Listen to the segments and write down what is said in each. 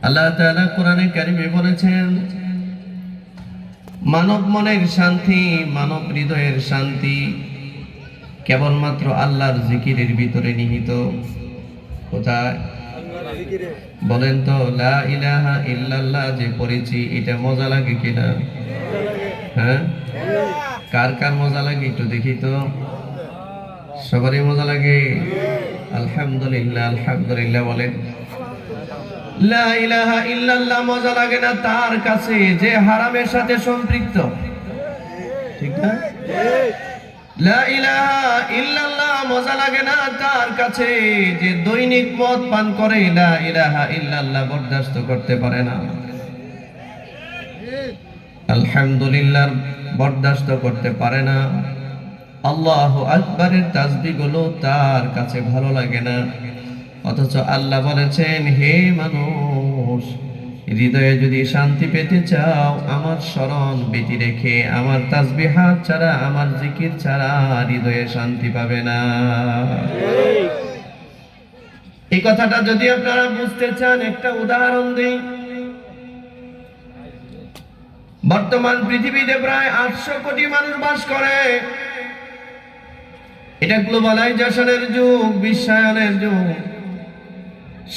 আল্লাহ তাআলা কোরআনে কারিমে বলেছেন, মানব মনের শান্তি, মানব হৃদয়ের শান্তি কেবলমাত্র আল্লাহর জিকিরের ভিতরে নিহিত। কোথায়? বলেন তো, লা ইলাহা ইল্লাল্লাহ যে পড়েছি, এটা মজা লাগে কিনা? হ্যাঁ, কার কার মজা লাগে একটু দেখি তো। সবারই মজা লাগে? আলহামদুলিল্লাহ, আলহামদুলিল্লাহ বলেন। লা ইলাহা ইল্লাল্লাহ মজা লাগে না তার কাছে যে হারামের সাথে সম্পৃক্ত, ঠিক না? লা ইলাহা ইল্লাল্লাহ মজা লাগে না তার কাছে যে দৈনিক মদ পান করে, লা ইলাহা ইল্লাল্লাহ বরদাস্ত করতে পারে না। আলহামদুলিল্লাহ বরদাস্ত করতে পারে না। আল্লাহু আকবারের তাসবিহ গুলো তার কাছে ভালো লাগে না। অথচ আল্লাহ বলেছেন, হে মানুষ, হৃদয়ে যদি শান্তি পেতে চাও, আমার স্মরণ বেঁধে রেখে, আমার তাসবিহাত ছাড়া, আমার জিকির ছাড়া হৃদয়ে শান্তি পাবে না। এই কথাটা যদি আপনারা বুঝতে চান, একটা উদাহরণ দিই। বর্তমান পৃথিবীতে প্রায় 800 কোটি মানুষ বাস করে। এটা গ্লোবালাইজেশনের যুগ, বিশ্বায়নের যুগ।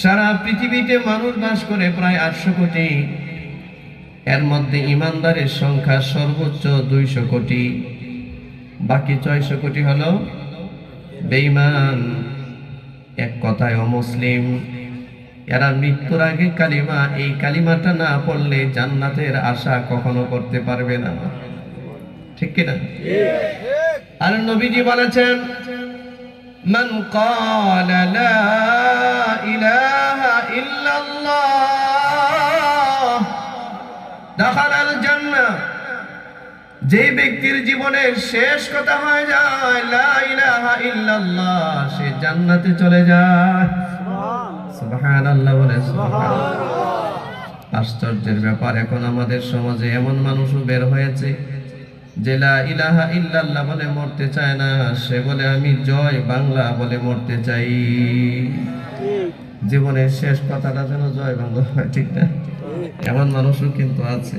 সারা পৃথিবীতে মানুষ বাস করে প্রায় 800 কোটি। এর মধ্যে ইমানদারের সংখ্যা সর্বোচ্চ 200 কোটি। বাকি 600 কোটি হলো বেঈমান, এক কথায় অমুসলিম। এরা মৃত্যুর আগে কালিমা, এই কালিমাটা না পড়লে জান্নাতের আশা কখনো করতে পারবে না, ঠিক কিনা? আর নবীজি বলেছেন, মান ক্বালা লা ইলাহা ইল্লাল্লাহ দাখালাল জান্নাহ। যে ব্যক্তির জীবনের শেষ কথা হয়ে যায় লা ইলাহা ইল্লাল্লাহ, সে জান্নাতে চলে যায়। সুবহানাল্লাহ বলে সুবহানাল্লাহ। আশ্চর্যের ব্যাপার, এখন আমাদের সমাজে এমন মানুষও বের হয়েছে যে লা ইলাহা ইল্লাল্লাহ বলে মরতে চায় না, সে বলে আমি জয় বাংলা বলে মরতে চাই। জীবনের শেষ কথাটা যেন জয় বাংলা হয়, ঠিক না? এমন মানুষও কিন্তু আছে।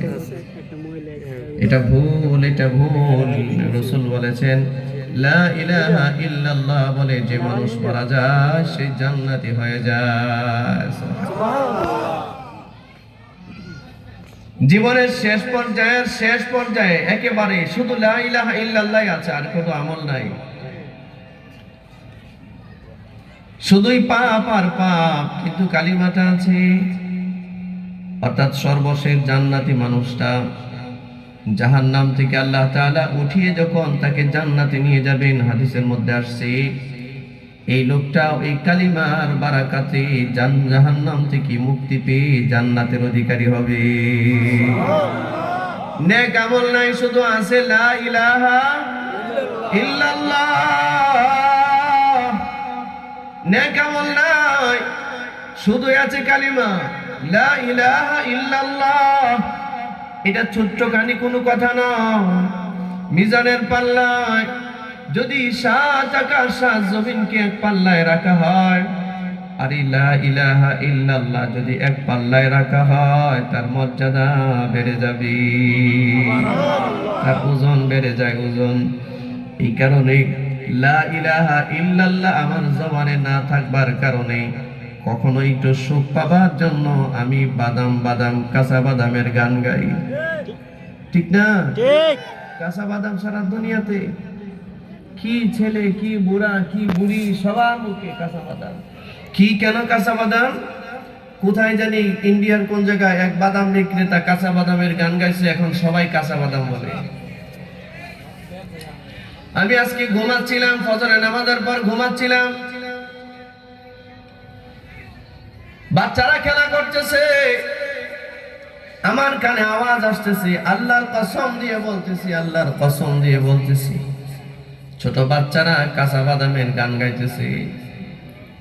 এটা ভুল, এটা ভুল। রাসূল বলেছেন, লা ইলাহা ইল্লাল্লাহ বলে যে মানুষ মারা যায়, সে জান্নাতি হয়ে যায়। জীবনের শেষ পর্যায়ে একেবারে শুধু লা ইলাহা ইল্লাল্লাহ আছে, আর কোনো আমল নাই। শুধুই পাপ আর পাপ, কিন্তু কালিমাটা আছে। অর্থাৎ সর্বশেষ জান্নাতি মানুষটা জাহান্নাম থেকে আল্লাহ তাআলা উঠিয়ে যখন তাকে জান্নাতে নিয়ে যাবেন, হাদিসের মধ্যে আসছে, এই লোকটা এই কালিমার বারাকাতে জাহান্নাম থেকে মুক্তি পেয়ে জান্নাতের অধিকারী হবে। নেক আমল নাই, শুধু আছে লা ইলাহা ইল্লাল্লাহ। নেক আমল নাই, শুধু আছে কালিমা লা ইলাহা ইল্লাল্লাহ। এটা ছোট্টখানি কোনো কথা না। মিজানের পাল্লায় যদি 7 আকাশ 7 জমিনকে এক পাল্লায় রাখা হয়, আর লা ইলাহা ইল্লাল্লাহ যদি এক পাল্লায় রাখা হয়, তার মর্যাদা বেড়ে যাবে, তার ওজন বেড়ে যায়, ওজন। এই কারণে লা ইলাহা ইল্লাল্লাহ আমার জবানে না থাকবার কারণে কখনো একটু সুখ পাবার জন্য আমি বাদাম বাদাম কাঁচা বাদামের গান গাই, ঠিক না? কাঁচা বাদাম সারা দুনিয়াতে, কি ছেলে, কি বুড়া, কি বুড়ি, সবার মুখে কাঁচা বাদাম। কি কেন কাঁচা বাদাম? কোথায় জানি ইন্ডিয়ার কোন জায়গায় এক বাদাম বিক্রেতা কাঁচা বাদামের গান গাইছে, এখন সবাই কাঁচা বাদাম বলে। আমি আজকে ঘুমাচ্ছিলাম, ফজরের নামাজের পর ঘুমাচ্ছিলাম, বাচ্চারা খেলা করতেছে, আমার কানে আওয়াজ আসতেছে, আল্লাহর কসম দিয়ে বলতেছি, আল্লাহর কসম দিয়ে বলতেছি, ছোট বাচ্চারা কাঁচা বাদামের গান গাইতেছে।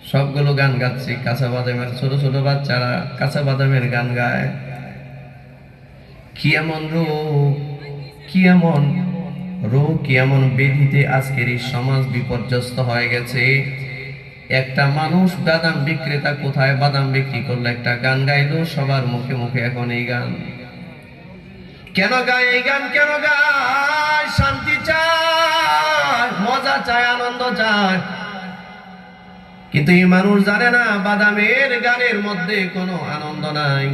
সবগুলো গান গাচ্ছে, কাঁচা বাদামের, ছোট ছোট বাচ্চারা কাঁচা বাদামের গান গায়। কি এমন রোগ, কি এমন রোগ, কি এমন ব্যাধিতে আজকের এই সমাজ বিপর্যস্ত হয়ে গেছে। একটা মানুষ বাদাম বিক্রেতা কোথায় বাদাম বিক্রি করলো, একটা গান গাইলো, সবার মুখে মুখে এখন এই গান। কেন গায় এই গান? কেন গায়? শান্তি চায়, মজা চায়, আনন্দ চায়। কিন্তু এই মানুষ জানে না বাদামের গানের মধ্যে কোনো আনন্দ নাই,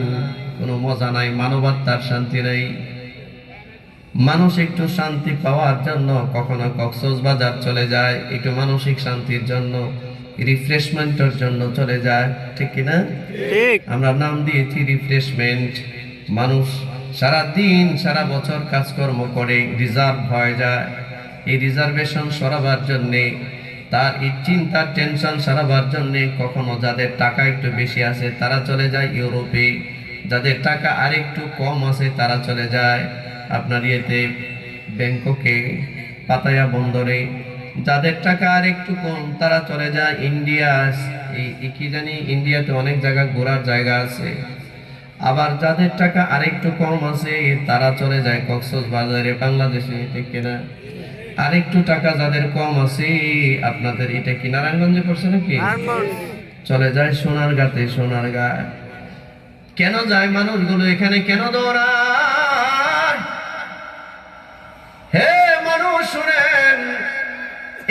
কোনো মজা নাই, মানবতার শান্তি নাই। মানুষ একটু শান্তি পাওয়ার জন্য কখনো কক্সবাজার চলে যায়, একটু মানসিক শান্তির জন্য, রিফ্রেশমেন্টের জন্য চলে যায়, ঠিক কিনা? আমরা নাম দিয়েছি রিফ্রেশমেন্ট। মানুষ সারা দিন সারা বছর কাজকর্ম করে রিজার্ভ হয়ে যায়, এই রিজার্ভেশন সরাবার জন্যে, তার এই চিন্তার টেনশন সারাবার জন্যে কখনো যাদের টাকা একটু বেশি আছে তারা চলে যায় ইউরোপে, যাদের টাকা আরেকটু কম আছে তারা চলে যায় আপনার ইয়েতে ব্যাংককে, পাতায়া বন্দরে। যাদের টাকা আর একটু কম তারা চলে যায় ইন্ডিয়া, এই কি জানি ইন্ডিয়াতে অনেক জায়গা ঘোরার জায়গা আছে। আবার যাদের টাকা আর একটু কম আছে তারা চলে যায় কক্সবাজারে, বাংলাদেশে, ঠিক কিনা? আর একটু টাকা যাদের কম আছে, আপনাদের এটা কি নারায়ণগঞ্জে পড়ছে নাকি, চলে যায় সোনারগাঁতে, সোনারগাঁ। কেন যায় মানুষগুলো এখানে? কেন দৌড়ায়? হে মানুষ শুনেন,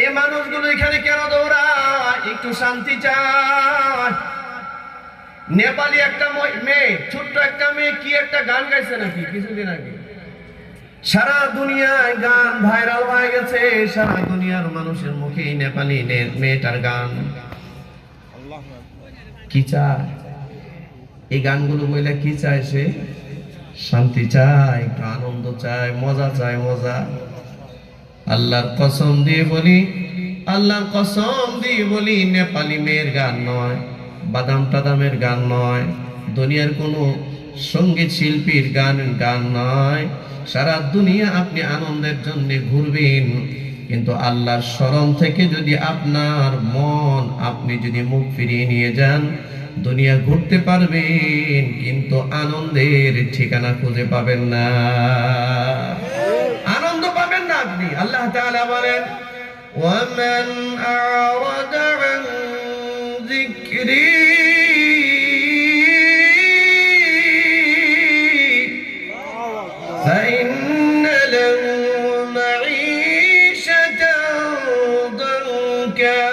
এই মানুষগুলো এখানে কেন দৌড়ায়? একটু শান্তি চায়। নেপালি একটা মেয়ে, ছোট্ট একটা মেয়ে কি একটা গান গাইছে নাকি কিছুদিন আগে, সারা দুনিয়ায় গান ভাইরাল হয়ে গেছে, সারা দুনিয়ার মানুষের মুখে নেপালি মেয়েটার গান। কি চায় এই গানগুলো বলে? কি চায় সে? শান্তি চায়, একটু আনন্দ চায়, মজা চায়, মজা। আল্লাহর কসম দিয়ে বলি, আল্লাহর কসম দিয়ে বলি, নেপালি মেয়ের গান নয়, বাদাম টাদামের গান নয়, দুনিয়ার কোনো সঙ্গীত শিল্পীর গান নয়। সারা দুনিয়া আপনি আনন্দের জন্য ঘুরবেন, কিন্তু আল্লাহর শরণ থেকে যদি আপনার মন, আপনি যদি মুখ ফিরিয়ে নিয়ে যান, দুনিয়া ঘুরতে পারবেন কিন্তু আনন্দের ঠিকানা খুঁজে পাবেন না, আনন্দ পাবেন না আপনি। আল্লাহ তাআলা বলেন, ওয়ামান আ'রাদা আন যিকরি فإن له معيشة ضنكا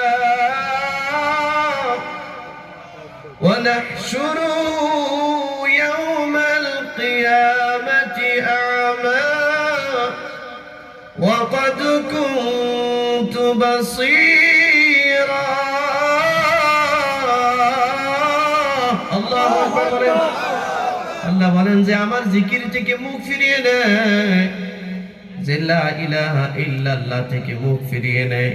ونحشره يوم القيامة أعمى وقد كنت بصيرا الله أكبر আল্লাহ বলেন যে আমার জিকির থেকে মুখ ফিরিয়ে নেয়, যে লা ইলাহা ইল্লাল্লাহ থেকে মুখ ফিরিয়ে নেয়,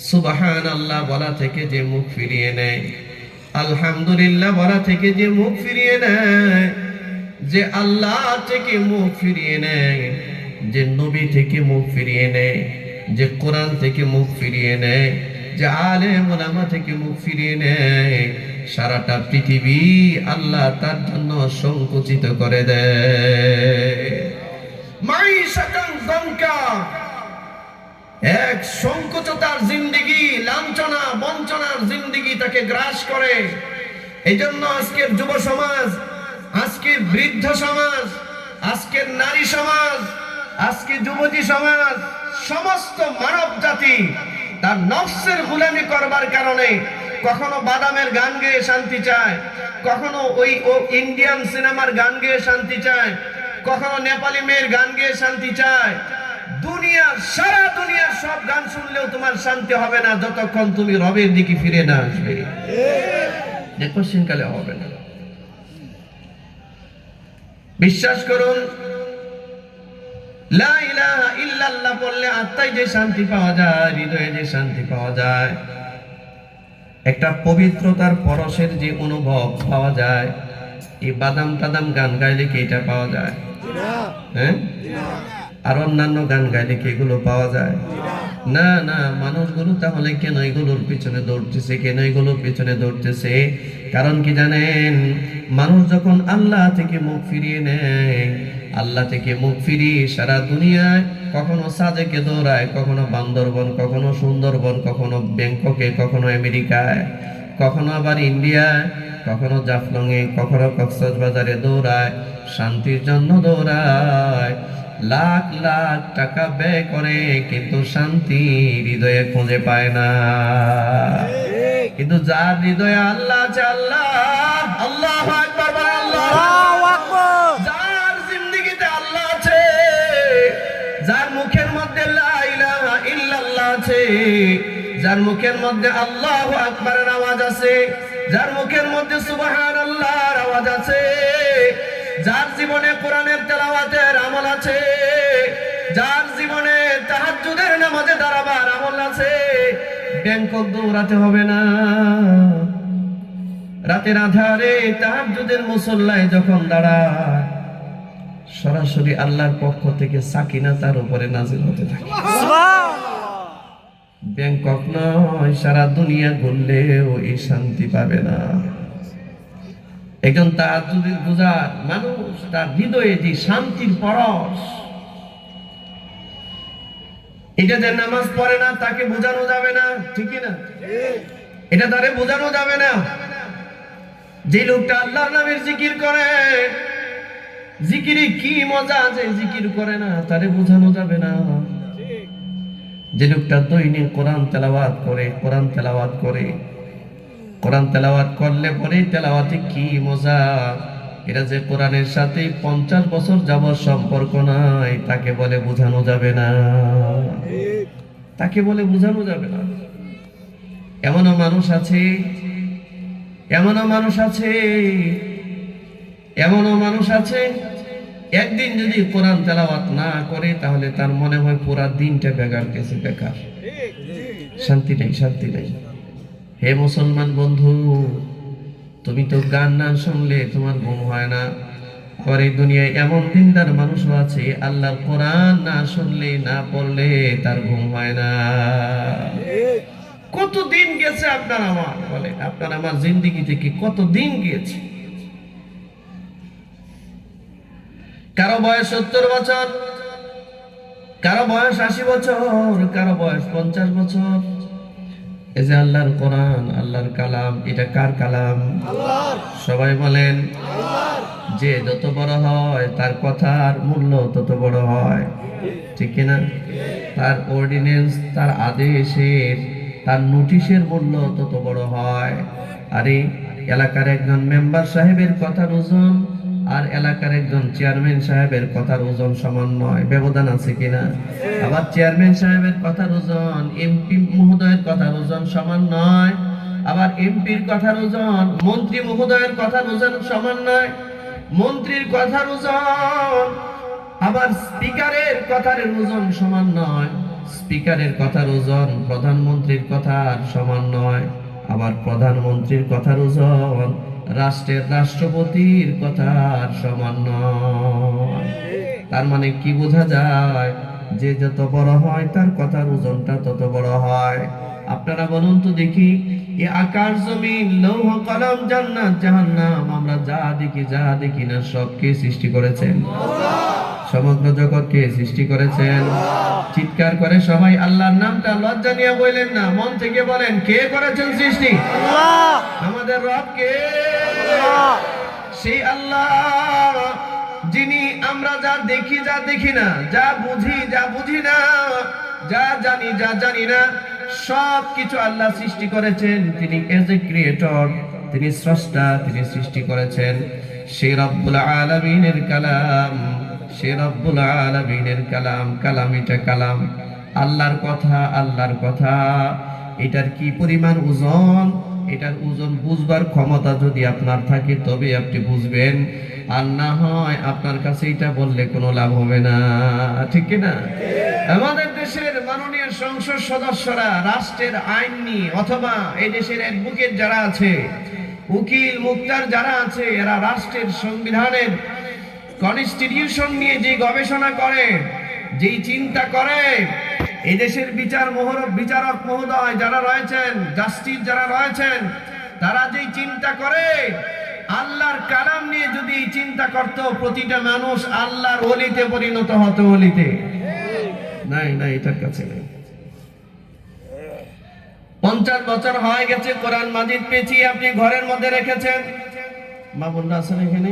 সুবহানাল্লাহ বলা থেকে যে মুখ ফিরিয়ে নেয়, আলহামদুলিল্লাহ বলা থেকে যে মুখ ফিরিয়ে নেয়, যে আল্লাহ থেকে মুখ ফিরিয়ে নেয়, যে নবী থেকে মুখ ফিরিয়ে নেয়, যে কোরআন থেকে মুখ ফিরিয়ে নেয়, যে আলেম ওলামা থেকে মুখ ফিরিয়ে নেয়, সারাটা পৃথিবী আল্লাহ তার জন্য সংকুচিত করে দেয়। মাইশাতান যানকা, এক সংকুচতার জিন্দেগি, লাঞ্ছনা বঞ্চনার জিন্দেগি তাকে গ্রাস করে। এই জন্য আজকের যুব সমাজ, আজকের বৃদ্ধ সমাজ, আজকের নারী সমাজ, আজকে যুবতী সমাজ, সমস্ত মানব জাতি তার নফসের গোলামি করবার কারণে কখনো বাদামের গান গেয়ে শান্তি চায়, কখনো ওই ইন্ডিয়ান সিনেমার গান গেয়ে শান্তি চায়, কখনো নেপালি মেয়ের গান গেয়ে শান্তি চায়। দুনিয়ার, সারা দুনিয়ার সব গান শুনলেও তোমার শান্তি হবে না যতক্ষণ তুমি রবের দিকে ফিরে না আসবে, যে কোশ্চিনকালে হবে না। বিশ্বাস করুন, লা ইলাহা ইল্লাল্লাহ বললে আত্মায় যে শান্তি পাওয়া যায়, হৃদয়ে যে শান্তি পাওয়া যায়, একটা পবিত্রতার পরশের যে অনুভব পাওয়া যায়, এই বাদাম টাদাম গান গাইলে কি এটা পাওয়া যায়? হ্যাঁ, আর অন্যান্য গান গাইলে কি এগুলো পাওয়া যায়? না না, মানুষগুলো তাহলে কেন এগুলোর পিছনে দৌড়তেছে, কেন এগুলোর পিছনে দৌড়তেছে? কারণ কি জানেন? মানুষ যখন আল্লাহ থেকে মুখ ফিরিয়ে নেয়, আল্লাহ থেকে মুখ ফিরিয়ে সারা দুনিয়ায় কখনো সাজেকে দৌড়ায়, কখনো বান্দরবন, কখনো সুন্দরবন, কখনো ব্যাংককে, কখনো আমেরিকায়, কখনো আবার ইন্ডিয়ায়, কখনো জাফলংয়ে, কখনো কক্সবাজারে দৌড়ায়, শান্তির জন্য দৌড়ায়, লাখ লাখ টাকা ব্যয় করে, কিন্তু শান্তি হৃদয়ে খুঁজে পায় না। কিন্তু যার হৃদয়ে আল্লাহ আছে, আল্লাহ, আল্লাহু আকবার বলেন, আল্লাহু আকবার, যার জিন্দেগিতে আল্লাহ আছে, যার মুখের মধ্যে লা ইলাহা ইল্লাল্লাহ আছে, যার মুখের মধ্যে আল্লাহু আকবারের আওয়াজ আছে, যার মুখের মধ্যে সুবহানাল্লাহর আওয়াজ আছে, যার জীবনে কোরআনের তেলাওয়াতের আমল আছে, যার জীবনে তাহাজ্জুদের নামাজে দাঁড়াবার আমল আছে, ব্যাংকক দৌড়াতে হবে না। রাতের আধারে তাহাজ্জুদের মুসল্লায় যখন দাঁড়ায়, সরাসরি আল্লাহর পক্ষ থেকে সাকিনা তার উপরে নাজিল হতে থাকে। ব্যাংকক নয়, সারা দুনিয়া ঘুরলেও এই শান্তি পাবে না। একজন তাহাজ্জুদের গুজার মানুষ, তার হৃদয়ে যে শান্তির পরশ, এটা যে নামাজ পড়ে না তাকে বোঝানো যাবে না, ঠিক না? এটা তারে বোঝানো যাবে না। যে লোকটা আল্লাহর নামের জিকির করে, জিকিরে কি মজা, যে জিকির করে না তারে বোঝানো যাবে না। যে লোকটা দৈনিক কোরআন তেলাওয়াত করে, কোরআন তেলাওয়াত করে, কোরআন তেলাওয়াত করলে পরে তেলাওয়াতে কি মজা, এটা যে কোরআনের সাথে 50 বছর যাবত সম্পর্ক নাই, তাকে বলে বোঝানো যাবে না, তাকে বলে বোঝানো যাবে না। এমনও মানুষ আছে, এমনও মানুষ আছে, এমনও মানুষ আছে, একদিন যদি কোরআন তেলাওয়াত না করে তাহলে তার মনে হয় পুরা দিনটা বেকার গেছে, বেকার, শান্তি নেই, শান্তি নেই। হে মুসলমান বন্ধু, তুমি তো গান না শুনলে তোমার ঘুম হয় না। আর এই দুনিয়ায় এমন দিনদার মানুষও আছে, আল্লাহর কোরআন না শুনলে, না পড়লে তার ঘুম হয় না। কত দিন গেছে আপনার আমার, বলে আপনার আমার জিন্দেগি থেকে কত দিন গিয়েছে। কারো বয়স 70 বছর, কারো বয়স 80 বছর, কারো বয়স 50 বছর। এই যে আল্লাহর কোরআন, আল্লাহর কালাম, এটা কার কালাম? আল্লাহর। সবাই বলেন আল্লাহর। যে যত বড় হয় তার কথার মূল্য তত বড় হয়, ঠিক কি না? তার অর্ডিন্যান্স, তার আদেশের, তার নোটিশের মূল্য তত বড় হয়। আরে এলাকার একজন মেম্বার সাহেবের কথার ওজন আর এলাকার একজন চেয়ারম্যান সাহেবের কথার ওজন সমান নয়, ব্যবধান আছে কিনা? আবার চেয়ারম্যান সাহেবের কথার ওজন এমপি মহোদয়ের কথার ওজন সমান নয়, আবার এমপির কথার ওজন মন্ত্রী মহোদয়ের কথার ওজন সমান নয়, মন্ত্রীর কথার ওজন আবার স্পিকারের কথার ওজন সমান নয়, স্পিকারের কথার ওজন প্রধানমন্ত্রীর কথার সমান নয়, আবার প্রধানমন্ত্রীর কথার ওজন রাষ্ট্রের রাষ্ট্রপতির কথার সমান নয়। তার মানে কি বোঝা যায়? যে যত বড় হয় তার কথার ওজনটা তত বড় হয়। আপনারা বলুন তো দেখি, এই আকাশ জমিন, লৌহ কলম, জান্নাত জাহান্নাম, আমরা যা দেখি যা দেখি না, সব কে সৃষ্টি করেছেন? সমগ্র জগৎ কে সৃষ্টি করেছেন? চিৎকার করে সবাই আল্লাহর নামটা লজ্জা নিয়ে বললেন না, মন থেকে বলেন, কে করেছেন সৃষ্টি? আল্লাহ। আমাদের রব কে? আল্লাহ। সেই আল্লাহ যিনি আমরা যা দেখি যা দেখি না, যা বুঝি যা বুঝি না, যা জানি যা জানি না, সব কিছু আল্লাহ সৃষ্টি করেছেন। তিনি এজ এ ক্রিয়েটর, তিনি স্রষ্টা, তিনি সৃষ্টি করেছেন। সেই রব্বুল আলামিনের কালাম, সে রব্বুল আলামিনের কালাম, কালাম এটা কালাম, আল্লাহর কথা, আল্লাহর কথা। এটার কি পরিমাণ ওজন, এটার ওজন বুঝবার ক্ষমতা যদি আপনার থাকে তবে আপনি বুঝবেন, আর না হয় আপনার কাছে এটা বললে কোনো লাভ হবে না, ঠিক না? আমাদের দেশের মাননীয় সংসদ সদস্যরা রাষ্ট্রের আইন নিয়ে, অথবা এই দেশের অ্যাডভোকেট যারা আছে, উকিল মুক্তার যারা আছে, এরা রাষ্ট্রের সংবিধানের কনস্টিটিউশন নিয়ে যে গবেষণা করে, যেই চিন্তা করে, এই দেশের বিচারক মহোদয় যারা রয়েছেন, জাস্টিস যারা রয়েছেন, তারা যেই চিন্তা করে, আল্লাহর কালাম নিয়ে যদি চিন্তা করত, প্রতিটা মানুষ আল্লাহর ওলিতে পরিণত হতো। ওলিতে নাই, এটার কাছে নেই। 50 বছর হয়ে গেছে কোরআন মাজিদ পেয়েছি, আপনি ঘরের মধ্যে রেখেছেন। মা বোনরা আছেন এখানে?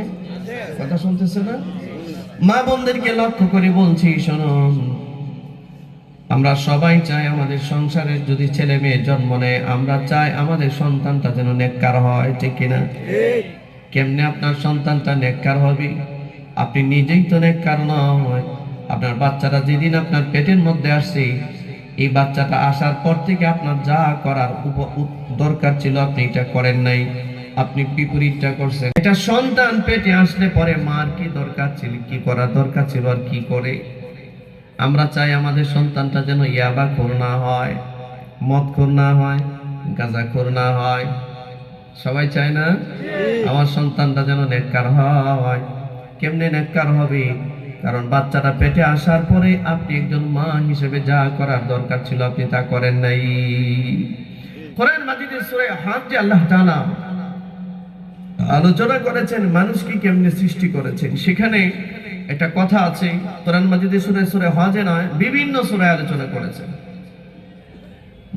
কথা শুনতেছে না? মা বোনদেরকে লক্ষ্য করে বলছি, শুনুন, আমরা সবাই চাই আমাদের সংসারে যদি ছেলে মেয়ে জন্ম নেয়, আমরা চাই আমাদের সন্তানটা যেন নেককার হয়, ঠিক কিনা? কেমনে আপনার সন্তানটা নেককার হবে? আপনি নিজেই তো নেককার নয়। আপনার বাচ্চাটা যেদিন আপনার পেটের মধ্যে আসছে, এই বাচ্চাটা আসার পর থেকে আপনার যা করার দরকার ছিল আপনি এটা করেন নাই, আপনি বিপরীতটা করছেন। এটা সন্তান পেটে আসলে পরে মার কি দরকার ছিল, কি করার দরকার ছিল আর কি করে। আমরা চাই আমাদের সন্তানটা যেন ইয়াবাখোর না হয়, মদখোর না হয়, গাঁজাখোর না হয়। সবাই চায় না আমার সন্তানটা যেন নেককার হয়। কেমনে নেককার হবে? কারণ বাচ্চাটা পেটে আসার পরে আপনি একজন মা হিসেবে যা করার দরকার ছিল আপনি তা করেন নাই। কোরআন মাজিদের সূরা হজ্জে আল্লাহ তাআলা আলোচনা করেছেন মানুষকে কেমনে সৃষ্টি করেছেন। সেখানে একটা কথা আছে, কোরআন মাজিদের সূরা হজ্জে নয়, বিভিন্ন সূরায় আলোচনা করেছেন।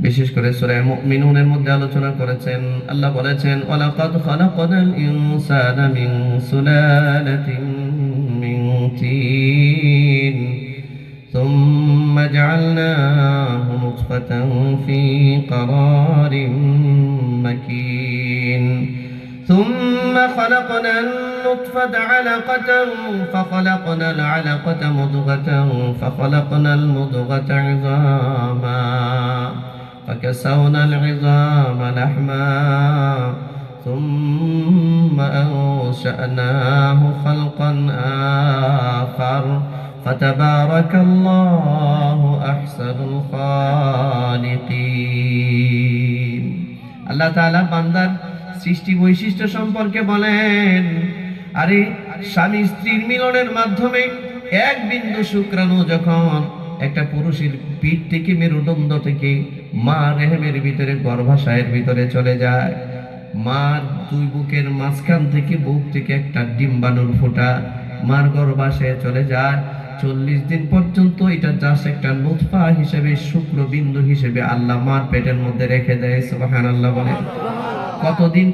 বিশেষ করে সূরা মুমিনুনের মধ্যে আলোচনা করেছেন। আল্লাহ বলেছেন, ওয়ালাকাদ খালাকনাল ইনসানা মিন সুলালাতিন মিন তিন ثم جعلناه نطفة في قرار مكين ثم خلقنا النطفة علقة فخلقنا العلقة مضغة فخلقنا المضغة عظاما فكسونا العظام لحما ثم أنشأناه خلقا آخر فتبارك الله أحسن الخالقين। আল্লাহ তাআলা বান্দার সৃষ্টি বৈশিষ্ট্য সম্পর্কে বলেন, আরে স্বামী স্ত্রীর মিলনের মাধ্যমে এক বিন্দু শুক্রাণু যখন একটা পুরুষের পিঠ থেকে, মেরুদণ্ড থেকে মা রেহেমের ভিতরে, গর্ভাশয়ের ভিতরে চলে যায়, মার দুই বুকের মাঝখান থেকে, বুক থেকে একটা ডিম্বাণুর ফোঁটা মার গর্ভাশয়ে চলে যায়। 40 দিন পর্যন্ত এটা জাস্ট একটা নুতফা হিসেবে, শুক্রবিন্দু হিসেবে আল্লাহ মার পেটের মধ্যে রেখে দেয়। সুবহানাল্লাহ বলেন। কতদিন?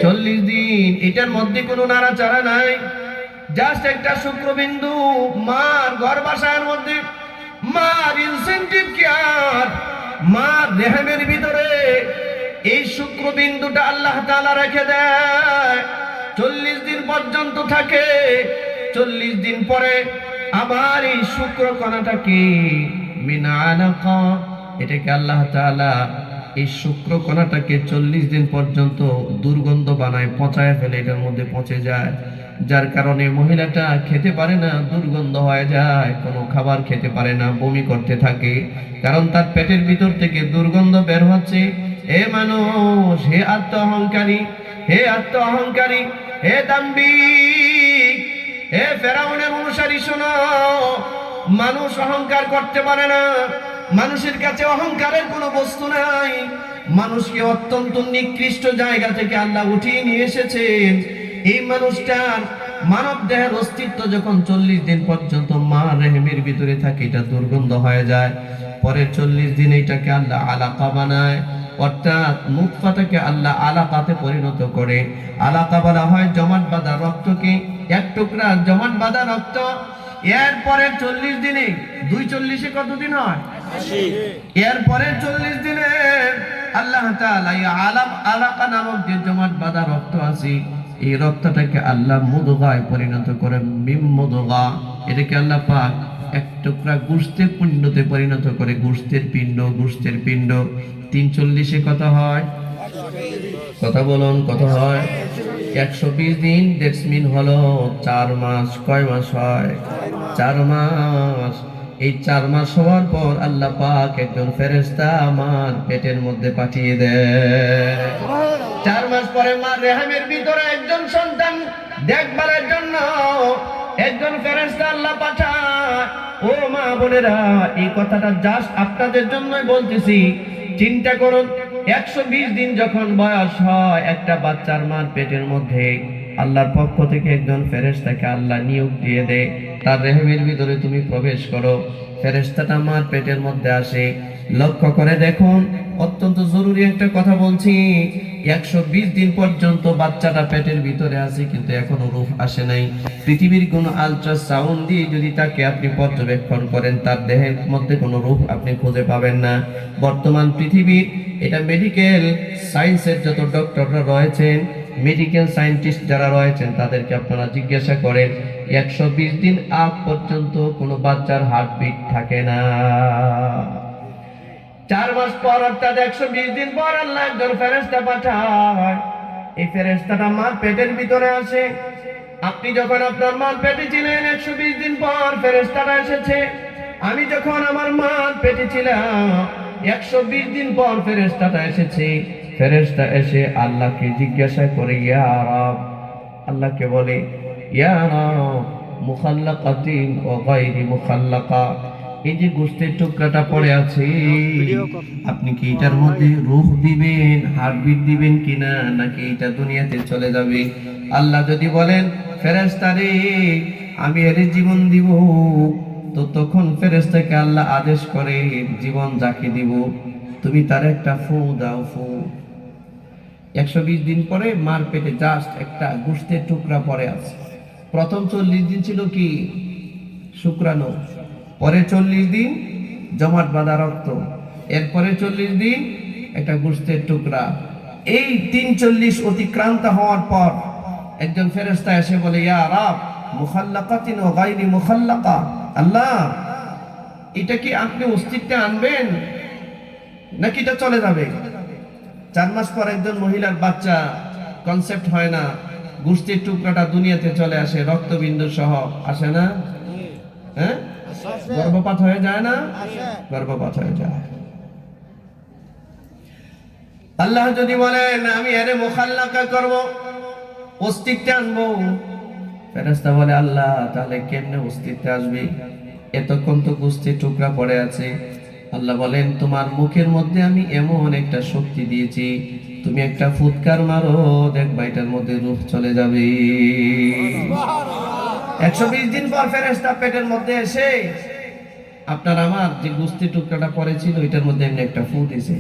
40 দিন। এটার মধ্যে কোনো নাড়াচাড়া নাই, জাস্ট একটা শুক্রবিন্দু মার গর্ভাশয়ের মধ্যে। মার ইনসেনটিভ কেয়ার, মার রেহেমের ভিতরে এই শুক্রবিন্দুটা আল্লাহ তাআলা রেখে দেয়। 40 দিন পর্যন্ত থাকে। 40 দিন পরে আবার এই শুক্রকণাটাকে মিন আলাকা, এটাকে আল্লাহ তাআলা এই শুক্রকণাটাকে 40 দিন পর্যন্ত দুর্গন্ধ বানায়, পচায় ফেলে, এটার মধ্যে পচে যায়। যার কারণে মহিলাটা খেতে পারে না, দুর্গন্ধ হয়ে যায়, কোনো খাবার খেতে পারে না, বমি করতে থাকে, কারণ তার পেটের ভিতর থেকে দুর্গন্ধ বের হচ্ছে। হে মানুষ, হে আত্ম অহংকারী, হে দাম্ভিক, হে ফেরাউনের অনুসারী, শোনো, মানুষ অহংকার করতে পারে না। মানুষের কাছে অহংকারের কোনো বস্তু নাই। মানুষকে অত্যন্ত নিকৃষ্ট জায়গা থেকে আল্লাহ উঠিয়ে নিয়ে এসেছেন। এই মানুষটার মানব দেহের অস্তিত্ব যখন 40 দিন পর্যন্ত মা রেহেমের ভিতরে থাকে, এটা দুর্গন্ধ হয়ে যায়। পরের 40 দিন এটাকে আল্লাহ আলাকা বানায়, অর্থাৎ নুতফাটাকে আল্লাহ আলাকাতে পরিণত করে। আলাকা বলা হয় জমাট বাঁধা রক্তকে, এক টুকরা জমাট বাঁধা রক্ত। এর পরের 40 দিনে, 240-এ কতদিন হয়? 80। এর পরের 40 দিনে আল্লাহ তাআলা এই আলাকা নামক যে জমাট বাঁধা রক্ত আছে, এই রক্তটাকে আল্লাহ মুদগায় পরিণত করে, মিম মুদগা। এটাকে আল্লাহ পাক এক টুকরা গোশতের পিণ্ডতে পরিণত করে, গোশতের পিণ্ড। 340-এ কত হয়? কথা বলুন, কত হয়? 120 দিন। দ্যাটস মিন হলো 4 মাস। কয় মাস হয়? 4 মাস। এই 4 মাস হওয়ার পর আল্লাহ পাক একজন ফেরেশতা আমার পেটের মধ্যে পাঠিয়ে দেয়। 4 মাস পরে মার রেহেমের ভিতরে একজন সন্তান দেখভালের জন্য একজন ফেরেশতা আল্লাহ পাঠায়। ও মা বোনেরা, এই কথাটা জাস্ট আপনাদের জন্যই বলতেছি। চিন্তা করুন, 120 দিন যখন বয়স হয় একটা বাচ্চার মার পেটের মধ্যে, আল্লাহর পক্ষ থেকে একজন ফেরেশতাকে আল্লাহ নিয়োগ দিয়ে দেয়, তার রেহেমের ভিতরে তুমি প্রবেশ করো। ফেরেশতাটা মার পেটের মধ্যে আসে। লক্ষ্য করে দেখুন, অত্যন্ত জরুরি একটা কথা বলছি। 120 দিন পর্যন্ত বাচ্চাটা পেটের ভিতরে আছে, কিন্তু এখনো রূহ আসে নাই। পৃথিবীর কোনো আল্ট্রাসাউন্ড দিয়ে যদি তাকে আপনি পর্যবেক্ষণ করেন, তার দেহের মধ্যে কোনো রূহ আপনি খুঁজে পাবেন না। বর্তমান পৃথিবীর এটা মেডিকেল সায়েন্সের যত ডক্টররা রয়েছেন, মেডিকেল সায়েন্টিস্ট যারা রয়েছেন, তাদেরকে আপনারা জিজ্ঞাসা করেন, 120 দিন আগ পর্যন্ত কোনো বাচ্চার হার্টবিট থাকে না। 4 মাস পর অর্থাৎ 120 দিন পর আল্লাহ একজন ফেরেশতা পাঠায়। এই ফেরেশতাটা মার পেটের ভিতরে আসে। আপনি যখন আপনার মার পেটে ছিলেন, 120 দিন পর ফেরেশতাটা এসেছে। আমি যখন আমার মার পেটে ছিলাম, 120 দিন পর ফেরেশতাটা এসেছে। ফেরেশতা এসে আল্লাহকে জিজ্ঞাসা করে, ইয়া রাব, আল্লাহকে বলে, ইয়া রাব, মুখাল্লাকাতিন ওয়া গায়রি মুখাল্লাকা, এই যে গোশতের টুকরাটা পড়ে আছে, আপনি কি এটার মধ্যে রূহ দিবেন, হার্টবিট দিবেন কিনা, নাকি এটা দুনিয়াতে চলে যাবে? আল্লাহ যদি বলেন, ফেরেশতা রে, আমি এর জীবন দিব, তো তখন ফেরেশতাকে আল্লাহ আদেশ করে, জীবন যাকে দিব তুমি তার একটা ফু দাও, ফু। 120 দিন পরে মার পেটে জাস্ট একটা গোশতের টুকরা পড়ে আছে। প্রথম 40 দিন ছিল কি শুক্রাণু, পরে 40 দিন জমাট বাঁধা রক্ত, এরপরে 40 দিন একটা গোশতের টুকরা। এই 340 অতিক্রান্ত হওয়ার পর একজন ফেরেশতা এসে বলে, ইয়া রাব, মুখাল্লাকাতিন ওয়া গায়রি মুখাল্লাকা, আল্লাহ এটা কি আপনি অস্তিত্বে আনবেন নাকি এটা চলে যাবে? 4 মাস পর একজন মহিলার বাচ্চা কনসেপ্ট হয় না, গোশতের টুকরাটা দুনিয়াতে চলে আসে, রক্তবিন্দু সহ আসে না? হ্যাঁ, গর্ভপাত হয়ে যায় না? গর্ভপাত হয়ে যায়। আল্লাহ যদি বলেন, আমি এর মুখাল্লাকা করব, অস্তিত্বে আনবো, ফেরেশতা বলে, আল্লাহ তাহলে কেমনে অস্তিত্বে আসবে? এতক্ষণ তো গোশতের টুকরা পড়ে আছে। আল্লাহ বলেন, তোমার মুখের মধ্যে আমি এমন একটা শক্তি দিয়েছি, তুমি একটা ফুৎকার মারো, দেখবা এটার মধ্যে রূহ চলে যাবে। 120 দিন পর ফেরেশতা পেটের মধ্যে এসে আপনার আমার যে গোশতের টুকরাটা পড়েছিল, এটার মধ্যে এমনি একটা ফু দিয়েছে।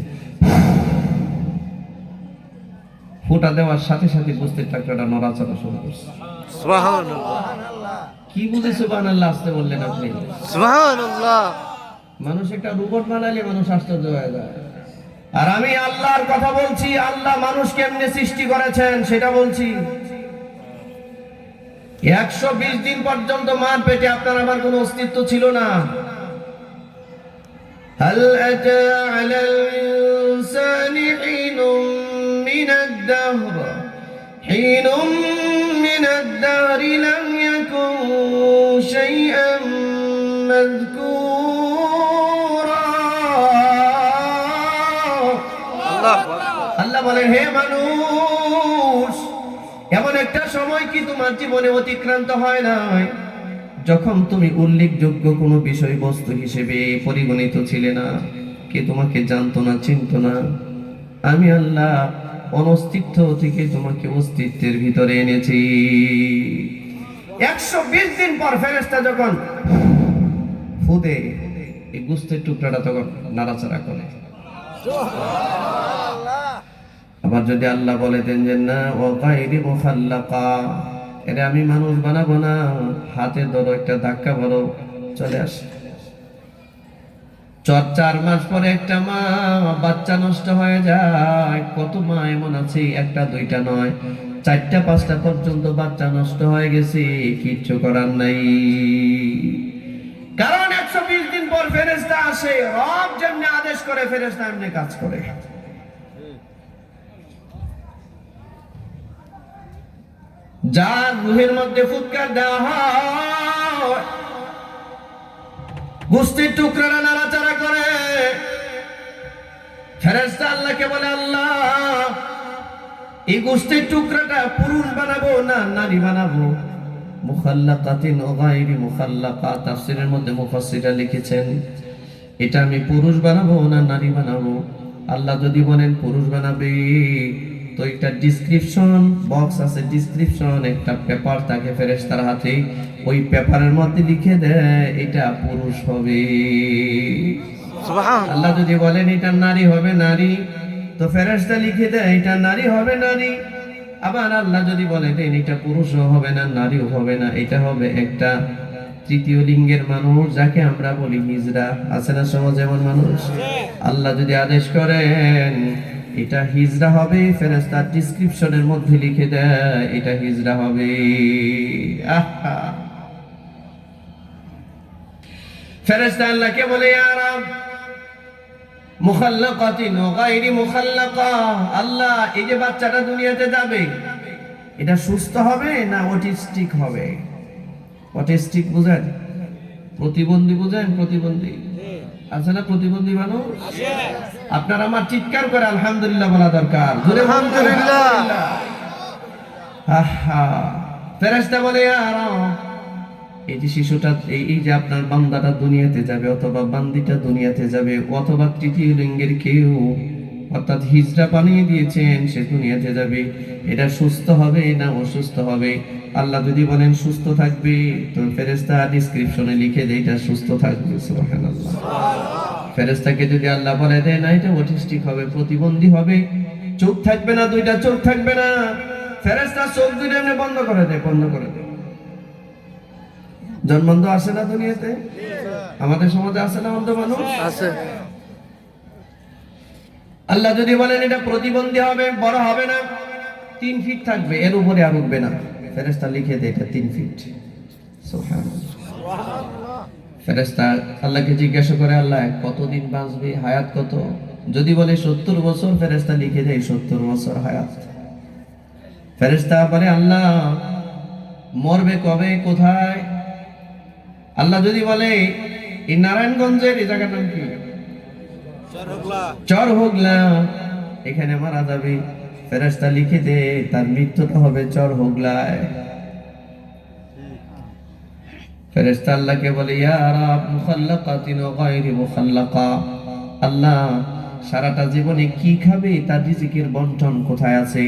ফুটা দেওয়ার সাথে সাথে গোশতের টুকরাটা নড়াচড়া শুরু করছে। সুবহানাল্লাহ। কি বুঝে সুবহানাল্লাহ আসতে বললেন আপনি? সুবহানাল্লাহ। মানুষ একটা রোবট বানালে মানুষ আশ্চর্য হয়ে যায়। আর আমি আল্লাহর কথা বলছি, আল্লাহ মানুষ কেমনে সৃষ্টি করেছেন সেটা বলছি। 120 দিন পর্যন্ত মার পেটে আপনার আমার কোনো অস্তিত্ব ছিল না। হাল আতা আলাল ইনসানি হিনুম মিনাদ-দাহর হিনুম মিনাদ-দাহর লাম ইয়াকুন শাইআন মাযকুরা। আল্লাহ বলেন, হে মানুষ, এমন একটা সময় কি তোমার জীবনে অতিক্রান্ত হয় নাই যখন তুমি উল্লেখযোগ্য কোনো বিষয়বস্তু হিসেবে পরিগণিত ছিলে না? কে তোমাকে জানতো না, চিনতো না? আমি আল্লাহ অনস্তিত্ব থেকে তোমাকে অস্তিত্বের ভিতরে এনেছি। 120 দিন পর ফেরেশতা যখন ফুদে, এই গোশতের টুকরাটা তখন নাড়াচাড়া করে। আবার যদি আল্লাহ বলে দেন যে না, ও গায়রি মুখাল্লাকা, এরে আমি মানুষ বানাবো না, হাতে ধরো, একটা ধাক্কা মারো, চলে আসে। 4 মাস পরে একটা মা বাচ্চা নষ্ট হয়ে যায়। কত মা এমন আছে, একটা দুইটা নয়, 4টা 5টা পর্যন্ত বাচ্চা নষ্ট হয়ে গেছে, কিচ্ছু করার নাই। কারণ 120 দিন পর ফেরেশতা আসে, রব যেমনি আদেশ করে ফেরেশতা এমনি কাজ করে। যার রুহের মধ্যে ফুৎকার দেওয়া হয়, গোশতের টুকরাটা নাড়াচাড়া করে। ফেরেশতা আল্লাহকে বলে, আল্লাহ এই গোশতের টুকরাটা পুরুষ বানাবো না নারী বানাবো? মুখাল্লাকাতিন ওয়া গায়রি মুখাল্লাকা। তাফসীরের মধ্যে মুফাসসিররা লিখেছেন এটা আমি পুরুষ বানাবো না নারী বানাবো। আল্লাহ যদি বলেন পুরুষ বানাবে, তো একটা ডিসক্রিপশন বক্স আছে, ডিসক্রিপশন একটা পেপার থাকে ফেরেশতার হাতে, ওই পেপারের মধ্যে লিখে দেয় এটা পুরুষ হবে। সুবহানাল্লাহ। আল্লাহ যদি বলেন এটা নারী হবে নারী, তো ফেরেশতা লিখে দেয় এটা নারী হবে নারী। আবার আল্লাহ যদি বলেন এটা পুরুষও হবে না নারীও হবে না, এটা হবে একটা তৃতীয় লিঙ্গের মানুষ, যাকে আমরা বলি হিজড়া। আছে না সমাজে এমন মানুষ? আল্লাহ যদি আদেশ করেন এটা হিজড়া হবে, ফেরেশতা ডেসক্রিপশনের মধ্যে লিখে দেয় এটা হিজড়া হবে। আহা, ফেরেশতা আল্লাহকে বলে ইয়া রাব মুখাল্লাকাতিন ওয়া গায়রি মুখাল্লাকা। আল্লাহ এই যে বাচ্চাটা দুনিয়াতে যাবে এটা সুস্থ হবে না অটিস্টিক হবে? অটিস্টিক বুঝেন? প্রতিবন্ধী বুঝেন? প্রতিবন্ধী আছে না প্রতিবন্ধী মানুষ? আপনার আমার চিৎকার করে আলহামদুলিল্লাহ বলা দরকার। আলহামদুলিল্লাহ। আহা, ফেরেশতা বলে ইয়া রাব এই যে শিশুটা, এই যে আপনার বান্দাটা দুনিয়াতে যাবে অথবা বান্দিটা দুনিয়াতে যাবে, অথবা তৃতীয় লিঙ্গের কেউ অর্থাৎ হিজড়া বানিয়ে দিয়েছেন সে দুনিয়াতে যাবে, এটা সুস্থ হবে না অসুস্থ হবে? আল্লাহ যদি বলেন সুস্থ থাকবে, তো ফেরেশতা ডেসক্রিপশনে লিখে দেয় এটা সুস্থ থাকবে। সুবহানাল্লাহ। ফেরেশতাকে যদি আল্লাহ বলে দেয় না এটা অটিস্টিক হবে, প্রতিবন্ধী হবে, চোখ থাকবে না, দুইটা চোখ থাকবে না, ফেরেশতা চোখ দুইটা এমনি বন্ধ করে দেয়, বন্ধ করে দেয়। জন্মন্ধ আসে না দুনিয়াতে? আমাদের সমাজে আছে না অন্ধ মানুষ? আছে। আল্লাহ যদি বলেন এটা প্রতিবন্ধী হবে, বড় হবে না, 3 ফিট থাকবে, এর উপরে আর উঠবে না, ফেরেশতা লিখে দেয় এটা 3 ফিট। সুবহানাল্লাহ। ফেরেশতা আল্লাহকে জিজ্ঞাসা করে আল্লাহ কতদিন বাঁচবে, হায়াত কত? যদি বলে 70 বছর, ফেরেশতা লিখে দেয় 70 বছর হায়াত। ফেরেশতা বলে আল্লাহ মরবে কবে, কোথায়? আল্লাহ যদি বলে এই নারায়ণগঞ্জের এই জায়গার নাম কি? চরহোগলা, এখানে মারা যাবে, ফেরেশতা লিখে দে তার মৃত্যুটা হবে চরহোগলায়। ফেরেশতা আল্লাহকে বলে ইয়া রাব মুখাল্লাকাতিন ওয়া গায়রি মুখাল্লাকা। আল্লাহ সারাটা জীবনে কি খাবে, তার রিজিকের বন্টন কোথায় আছে?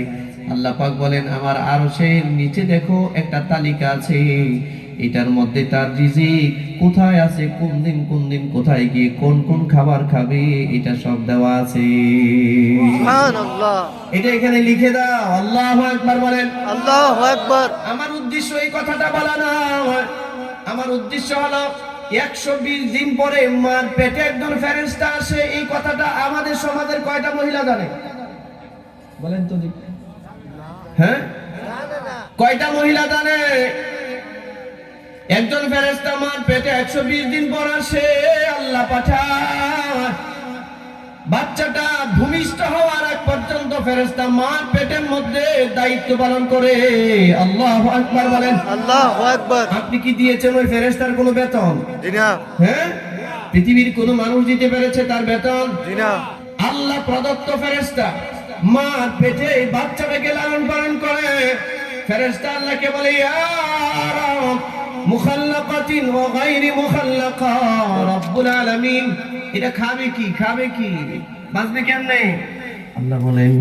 আল্লাহ পাক বলেন আমার আরশের নিচে দেখো একটা তালিকা আছে, এটার মধ্যে তার রিজিক কোথায় আছে, কোন দিন কোথায় গিয়ে কোন কোন খাবার খাবে, এটা সব দেওয়া আছে। সুবহানাল্লাহ। এটা এখানে লিখে দাও। আল্লাহু আকবার বলেন। আল্লাহু আকবার। আমার উদ্দেশ্য এই কথাটা বলা না, আমার উদ্দেশ্য হলো 120 দিন পরে মার পেটে একজন ফেরেশতা আসে, এই কথাটা আমাদের সমাজের কয়টা মহিলা জানে বলেন তো দেখি? হ্যাঁ, কয়টা মহিলা জানে? একজন ফেরেশতা মার পেটে 120 দিন পর আসে, আল্লাহ পাঠায়, বাচ্চাটা ভূমিষ্ঠ হওয়ার আগ পর্যন্ত ফেরেশতা মার পেটের মধ্যে দায়িত্ব পালন করে। আল্লাহু আকবার বলেন। আল্লাহু আকবার। আপনি কি দিয়েছেন ওই ফেরেশতার কোনো বেতন? জি না। হ্যাঁ, পৃথিবীর কোনো মানুষ দিতে পেরেছে তার বেতন? জি না। আল্লাহ প্রদত্ত ফেরেশতা মার পেটে বাচ্চাটাকে লালন পালন করে। ফেরেশতা আল্লাহকে বলে ইয়া রাব মুখাল্লাকাতিন ওয়া গায়রি মুখাল্লাকা, রব্বুল আলামিন এটা খাবে কি, খাবে কি, বাঁচবে কেমনে? আল্লাহ বলেন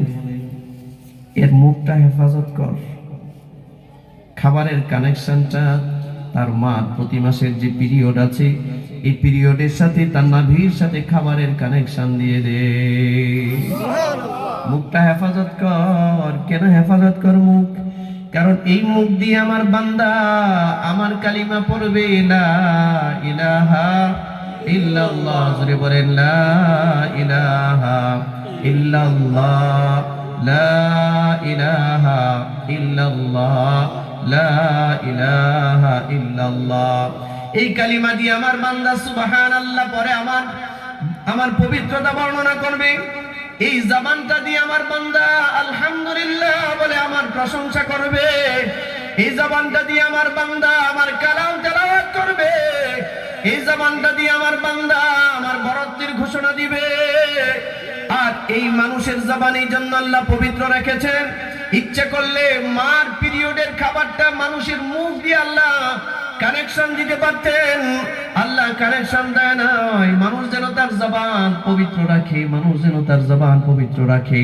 এর মুখটা হেফাজত কর, খাবারের কানেকশনটা তার মা প্রতি মাসের যে পিরিয়ড আছে এই পিরিয়ডের সাথে তার নাভির সাথে খাবারের কানেকশন দিয়ে দে। মুখটা হেফাজত কর। কেন হেফাজত কর মুখ? কারণ এই মুখ দিয়ে আমার বান্দা আমার কালিমা পড়বে লা ইলাহা ইল্লাল্লাহ, জোরে বলেন লা ইলাহা ইল্লাল্লাহ, লা ইলাহা ইল্লাল্লাহ, লা ইলাহা ইল্লাল্লাহ। এই কালিমা দিয়ে আমার বান্দা সুবহানাল্লাহ পরে আমার পবিত্রতা বর্ণনা করবে। এই জবানটা দিয়ে আমার বান্দা আলহামদুলিল্লাহ বলে আমার প্রশংসা করবে। এই জবানটা দিয়ে আমার বান্দা আমার কালাম তেলাওয়াত করবে। এই জবানটা দিয়ে আমার বান্দা আমার বরত্বের ঘোষণা দিবে। আর এই মানুষের জবান এই জন্য আল্লাহ পবিত্র রেখেছেন, ইচ্ছা করলে মার পিরিয়ডের খাবারটা মানুষের মুখ দিয়ে আল্লাহ কানেকশন দিতে পারতেন। আল্লাহ কানেকশন দেয় নাই। মানুষ যেন তার জবান পবিত্র রাখে, মানুষ যেন তার জবান পবিত্র রাখে,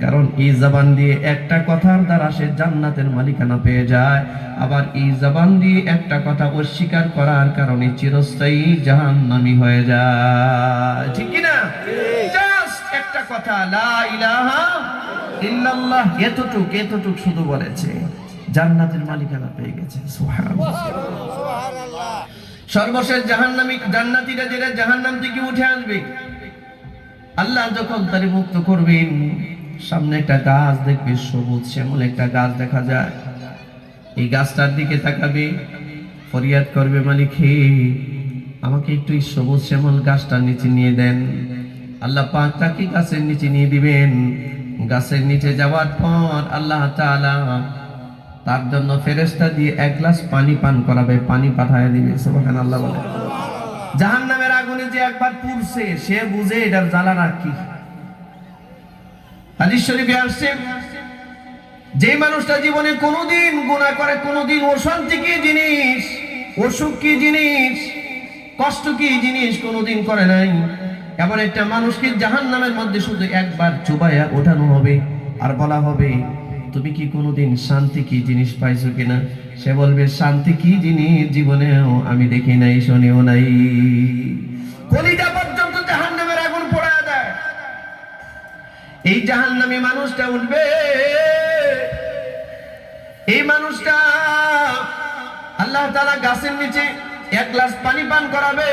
কারণ এই জবান দিয়ে একটা কথার দ্বারা সে জান্নাতের মালিকানা পেয়ে যায়। আবার এই জবান দিয়ে একটা কথা অস্বীকার করার কারণে চিরস্থায়ী জাহান্নামী হয়ে যায়। ঠিক কি না? জাস্ট একটা কথা, লা ইলাহা ইল্লাল্লাহ, এতটুক শুধু বলেছে, জান্নাতের মালিকানা পেয়ে গেছে। সুবহানাল্লাহ। সর্বশেষ জাহান্নামী জান্নাতীরা যারা জাহান্নাম থেকে উঠে আসবে, আল্লাহ যখন তারে মুক্ত করবেন, সামনে একটা গাছ দেখবে, সবুজ শ্যামল একটা গাছ দেখা যায়। এই গাছটার দিকে তাকাবে, ফরিয়াদ করবে, মালিক হে, আমাকে একটু এই সবুজ শ্যামল গাছটার নিচে নিয়ে দেন। আল্লাহ পাক তাকে গাছের নিচে নিয়ে দিবেন। গাছের নিচে যাওয়ার পর আল্লাহ তাআলা তার জন্য ফেরেশতা দিয়ে এক গ্লাস পানি পান করাবে, পানি পাঠায় দিবে। সুবহানাল্লাহ বলে। জাহান্নামের আগুনে যে একবার পুড়ছে সে বুঝে এটার জ্বালাটা কি। হাদিস শরীফে আসছে, যে মানুষটা জীবনে কোনোদিন গুনাহ করে, কোনোদিন অশান্তি কি জিনিস, অসুখ কি জিনিস, কষ্ট কি জিনিস কোনোদিন করে নাই, এমন একটা মানুষকে জাহান্নামের মধ্যে শুধু একবার চুবাইয়া ওঠানো হবে আর বলা হবে, তুমি কি কোনোদিন শান্তি কি জিনিস পাইছো কিনা? সে বলবে, শান্তি কি জিনিস জীবনেও আমি দেখি নাই, শুনিও নাই। কলিজা পর্যন্ত জাহান্নামের আগুন পোড়া দেয়। এই জাহান্নামী মানুষটা উঠবে, এই মানুষটা আল্লাহ তাআলা গাছের নিচে এক গ্লাস পানি পান করাবে।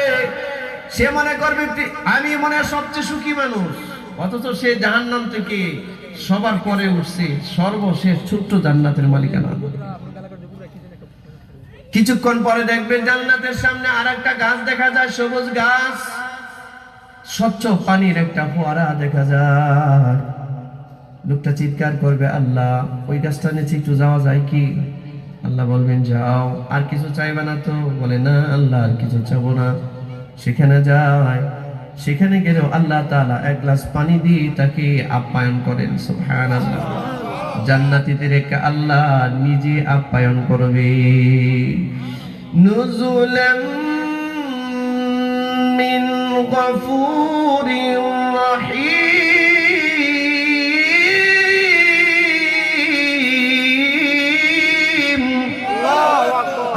সে মনে করবে আমি মনে হয় সবচেয়ে সুখী মানুষ, অথচ সে জাহান্নাম থেকে সবার পরে উঠছে, সর্বশেষ ছোট্ট জান্নাতের মালিকানা। কিছুক্ষণ পরে দেখবেন জান্নাতের সামনে আরেকটা গাছ দেখা যায়, সবুজ গাছ, স্বচ্ছ পানির একটা ফোয়ারা দেখা যায়। লোকটা চিৎকার করবে, আল্লাহ ওই গাছটা নিচে একটু যাওয়া যায় কি? আল্লাহ বলবেন, যাও। আর কিছু চাইবে না তো? বলে, না আল্লাহ আর কিছু চাবো না। সেখানে যায়, সেখানে গেলেও আল্লাহ তাআলা এক গ্লাস পানি দিয়ে তাকে আপ্যায়ন করেন। সুবহানাল্লাহ। জান্নাতীদেরকে আল্লাহ নিজে আপ্যায়ন করবে। নুজুলাম মিন গফুরির রহিম।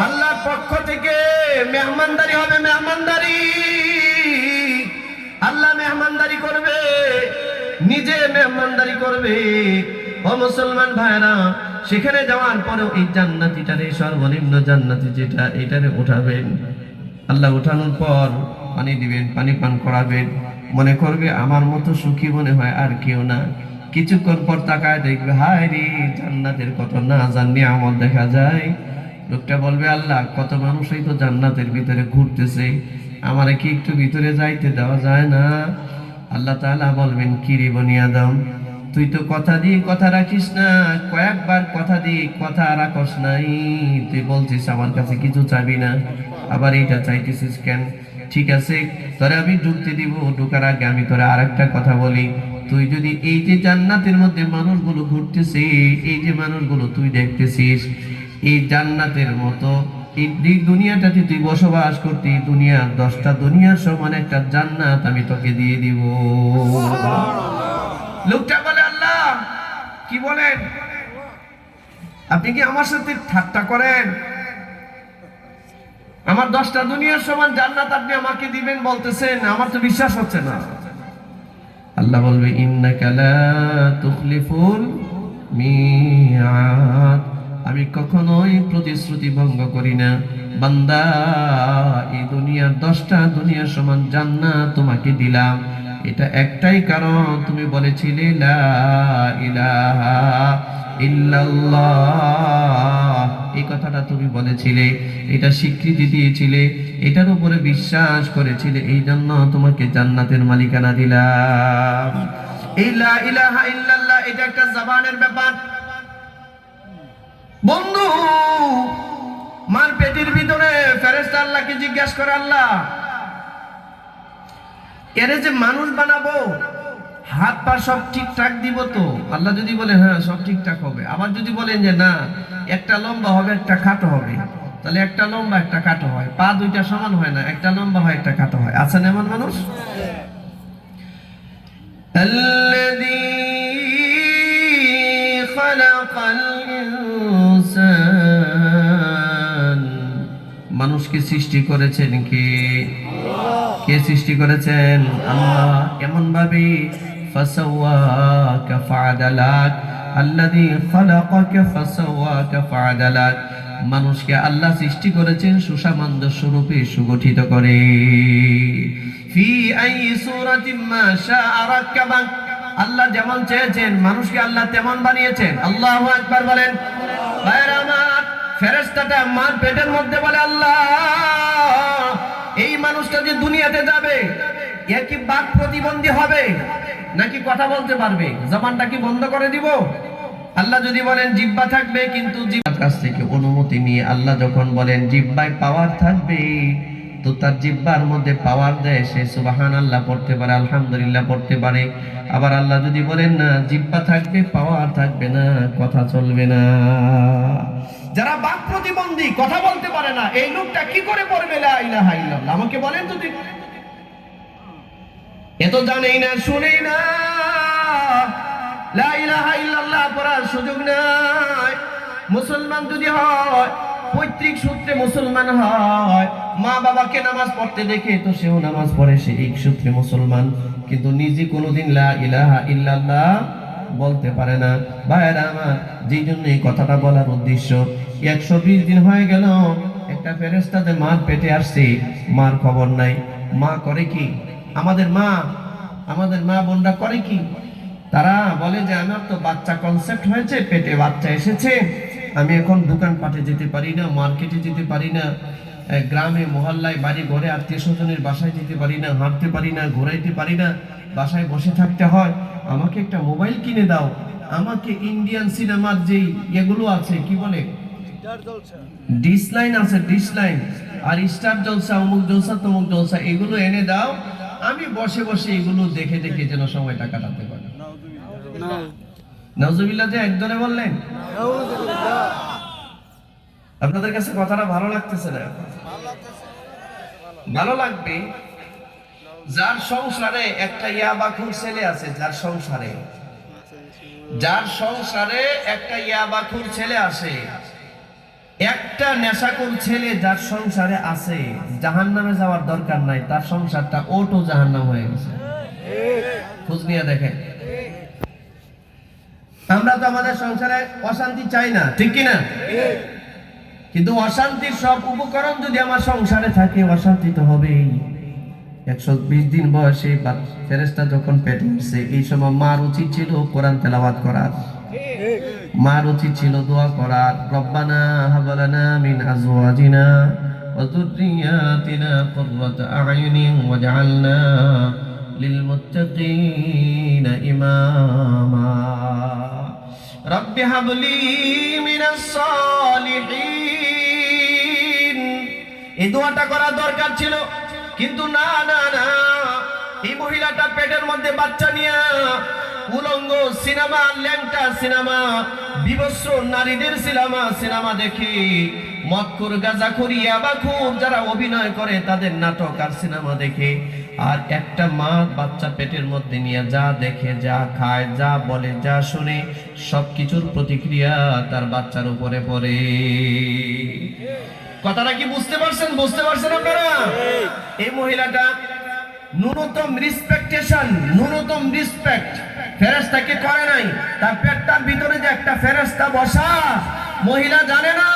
আল্লাহর পক্ষ থেকে মেহমানদারি হবে, মেহমানদারি। আল্লাহ মেহমানদারি করবে, নিজে মেহমানদারি করবে। ও মুসলমান ভাইরা, সেখানে যাওয়ার পরেও এই জান্নাতীটারে, সর্বনিম্ন জান্নাতি যেটা, এটারে উঠাবেন। আল্লাহ উঠানোর পর পানি দিবেন, পানি পান করাবেন। মনে করবে আমার মতো সুখী মনে হয় আর কেউ না। কিছুক্ষণ পর তাকায় দেখবে, হায় রে, জান্নাতের কত না জানি আমল দেখা যায়। লোকটা বলবে, আল্লাহ কত মানুষই তো জান্নাতের ভিতরে ঘুরতেছে, আমারে কি একটু ভিতরে যাইতে দেওয়া যায় না? আল্লাহ তাআলা বলবেন, কি রে বনি আদম, তুই তো কথা দিয়ে কথা রাখিস না, কয়েকবার কথা দিয়ে কথা রাখস নাই। তুই বলছিস আমার কাছে কিছু চাবি না, আবার এইটা চাইতেছিস কেন? ঠিক আছে, তোরে আমি ঢুকতে দিব, ঢুকার আগে আমি তোরে আরেকটা কথা বলি। তুই যদি এই যে জান্নাতের মধ্যে মানুষগুলো ঘুরতেছে, এই যে মানুষগুলো তুই দেখতেছিস, এই জান্নাতের মতো এই দুনিয়াটাতে তুই বসবাস করতি, দুনিয়ার 10টা দুনিয়ার সমান একটা জান্নাত আমি তোকে দিয়ে দিব। লোকটা বলে, আল্লাহ কি বলেন? আপনি কি আমার সাথে ঠাট্টা করেন? আমার 10টা দুনিয়ার সমান জান্নাত আপনি আমাকে দিবেন বলতেছেন, আমার তো বিশ্বাস হচ্ছে না। আল্লাহ বলবে, ইন্নাকা লা তুখলিফুল মিআদ, আমি কখনোই প্রতিশ্রুতি ভঙ্গ করি না। বান্দা, এই দুনিয়ার 10টা দুনিয়ার সমান জান্নাত তোমাকে দিলাম, এটা একটাই কারণ, তুমি বলেছিলে লা ইলাহা ইল্লাল্লাহ, এই কথাটা তুমি বলেছিলে, এটা স্বীকৃতি দিয়েছিলে, এটার উপরে বিশ্বাস করেছিলে, এই জন্য তোমাকে জান্নাতের মালিকানা দিলাম। এই লা ইলাহা ইল্লাল্লাহ এটা একটা জবানের ব্যাপার। বন্ধু, মার পেটের ভিতরে ফেরেশতা আল্লাহকে জিজ্ঞাসা করে, আল্লাহ এরে যে মানুষ বানাবো, হাত পা সব ঠিকঠাক দিব তো? আল্লাহ যদি বলে হ্যাঁ সব ঠিকঠাক হবে, আবার যদি বলেন যে না একটা লম্বা হবে একটা খাটো হবে, তাহলে একটা লম্বা একটা খাটো হয়, পা দুইটা সমান হয় না, একটা লম্বা হয় একটা খাটো হয়। আছেন এমন মানুষ? الذي خلق الإنسان মানুষকে সৃষ্টি করেছেন কে? কে সৃষ্টি করেছেন? আল্লাহ। এমন ভাবে ফাসাওয়াকা ফাআদালাক, আল্লাযী খালাকাকা ফাসাওয়াকা ফাআদালাক, মানুষকে আল্লাহ সৃষ্টি করেছেন সুসামঞ্জস্য রূপে সুগঠিত করে। ফি আই সূরাতিন মা শাআ রাক্কাবাক, আল্লাহ যেমন চেয়েছেন মানুষকে আল্লাহ তেমন বানিয়েছেন। আল্লাহু আকবার বলেন। ভাইরা আমার, ফেরেশতাটা মার পেটের মধ্যে বলে আল্লাহ এই মানুষটা যে দুনিয়াতে যাবে এ কি বাক প্রতিবন্ধী হবে নাকি কথা বলতে পারবে? জবানটা কি বন্ধ করে দিব? আল্লাহ যদি বলেন জিহ্বা থাকবে, কিন্তু জিহ্বার কাছ থেকে অনুমতি নিয়ে আল্লাহ যখন বলেন জিহ্বায় পাওয়ার থাকবে, তো তার জিহ্বার মধ্যে পাওয়ার দেয়, সে সুবহানাল্লাহ পড়তে পারে, আলহামদুলিল্লাহ পড়তে পারে। আবার আল্লাহ যদি বলেন না জিহ্বা থাকবে পাওয়ার থাকবে না, কথা চলবে না। যারা বাক প্রতিবন্ধী, কথা বলতে পারে না, এই লোকটা কি করে পড়বে লা ইলাহা ইল্লাল্লাহ? আমাকে বলেন তো দেখি। এ তো জানেই না, শুনেই না, লা ইলাহা ইল্লাল্লাহ পড়ার সুযোগ নাই। মুসলমান যদি হয়, পৈতৃক সূত্রে মুসলমান হয়, মা বাবাকে নামাজ পড়তে দেখে তো সেও নামাজ পড়ে, সে এক সূত্রে মুসলমান, কিন্তু নিজে কোনোদিন লা ইলাহা ইল্লাল্লাহ বলতে পারে না। ভাইরা আমার, যেই জন্য এই কথাটা বলার উদ্দেশ্য, 120 দিন হয়ে গেল একটা ফেরেশতাতে মার পেটে আসছে, মার খবর নাই। মা করে কি? আমাদের মা বোনরা করে কি? তারা বলে যে আমার তো বাচ্চা কনসেপ্ট হয়েছে, পেটে বাচ্চা এসেছে, আমি এখন দোকানপাটে যেতে পারি না, মার্কেটে যেতে পারি না, গ্রামে মহল্লায় বাড়ি ঘরে আত্মীয় স্বজনের বাসায় যেতে পারি না, হাঁটতে পারি না, ঘোরাইতে পারি না, বাসায় বসে থাকতে হয়, আমাকে একটা মোবাইল কিনে দাও, আমাকে ইন্ডিয়ান সিনেমার যেই এগুলো আছে কি বলে ডিশ লাইন আছে, ডিশ লাইন আর স্টার জলসা, অমুক জলসা তমুক জলসা, এগুলো এনে দাও, আমি বসে বসে এগুলো দেখে দেখে যেন সময়টা কাটাতে পারি। নাউজুবিল্লাহ যে একজনে বললেন। আপনাদের কাছে কথাটা ভালো লাগতেছে না? ভালো লাগবে যার সংসারে একটা ইয়াবাখুর ছেলে আছে, যার সংসারে একটা ইয়াবাখুর ছেলে আছে, একটা নেশাখোর ছেলে যার সংসারে আছে, জাহান্নামে যাওয়ার দরকার নাই, তার সংসারটা ওটো জাহান্নাম হয়ে গেছে। খোঁজ নিয়ে দেখেন। আমরা তো আমাদের সংসারে অশান্তি চাই না, ঠিক কিনা? কিন্তু অশান্তির সব উপকরণ যদি আমার সংসারে থাকে, অশান্তি তো হবেই। 120 দিন বয়সে ফেরেশতা যখন পেটে আসছে, এই সময় মার উচিত ছিল কোরআন তেলাওয়াত করার, মার উচিত ছিল দোয়া করার, রব্বানা হাব লানা মিন আজওয়াজিনা ওয়া যুররিয়াতিনা কুররাতা আ'য়ুনিন ওয়াজআলনা লিল মুত্তাকিনা ইমামা, রব্বি হাবলি মিনাস সালিহিন। এই দোয়াটা করা দরকার ছিল, কিন্তু না না না, এই মহিলাটা পেটের মধ্যে বাচ্চা নিয়ে উলঙ্গ সিনেমা, ল্যাংটা সিনেমা, বিভৎস নারীদের সিনেমা দেখে, মদখোর, গাঁজাখোর, ইয়াবাখোর যারা অভিনয় করে তাদের নাটক আর সিনেমা দেখে, আর একটা মা বাচ্চা পেটের মধ্যে নিয়ে যা দেখে, যা খায়, যা বলে, যা শুনে, সবকিছুর প্রতিক্রিয়া তার বাচ্চার উপরে পড়ে। কথাটা কি বুঝতে পারছেন? বুঝতে পারছেন আপনারা? এই মহিলাটা ন্যূনতম রিসপেক্ট ফেরেশতাকে করে নাই। তার পেটটার ভিতরে যে একটা ফেরেশতা বসা, মহিলা জানে না,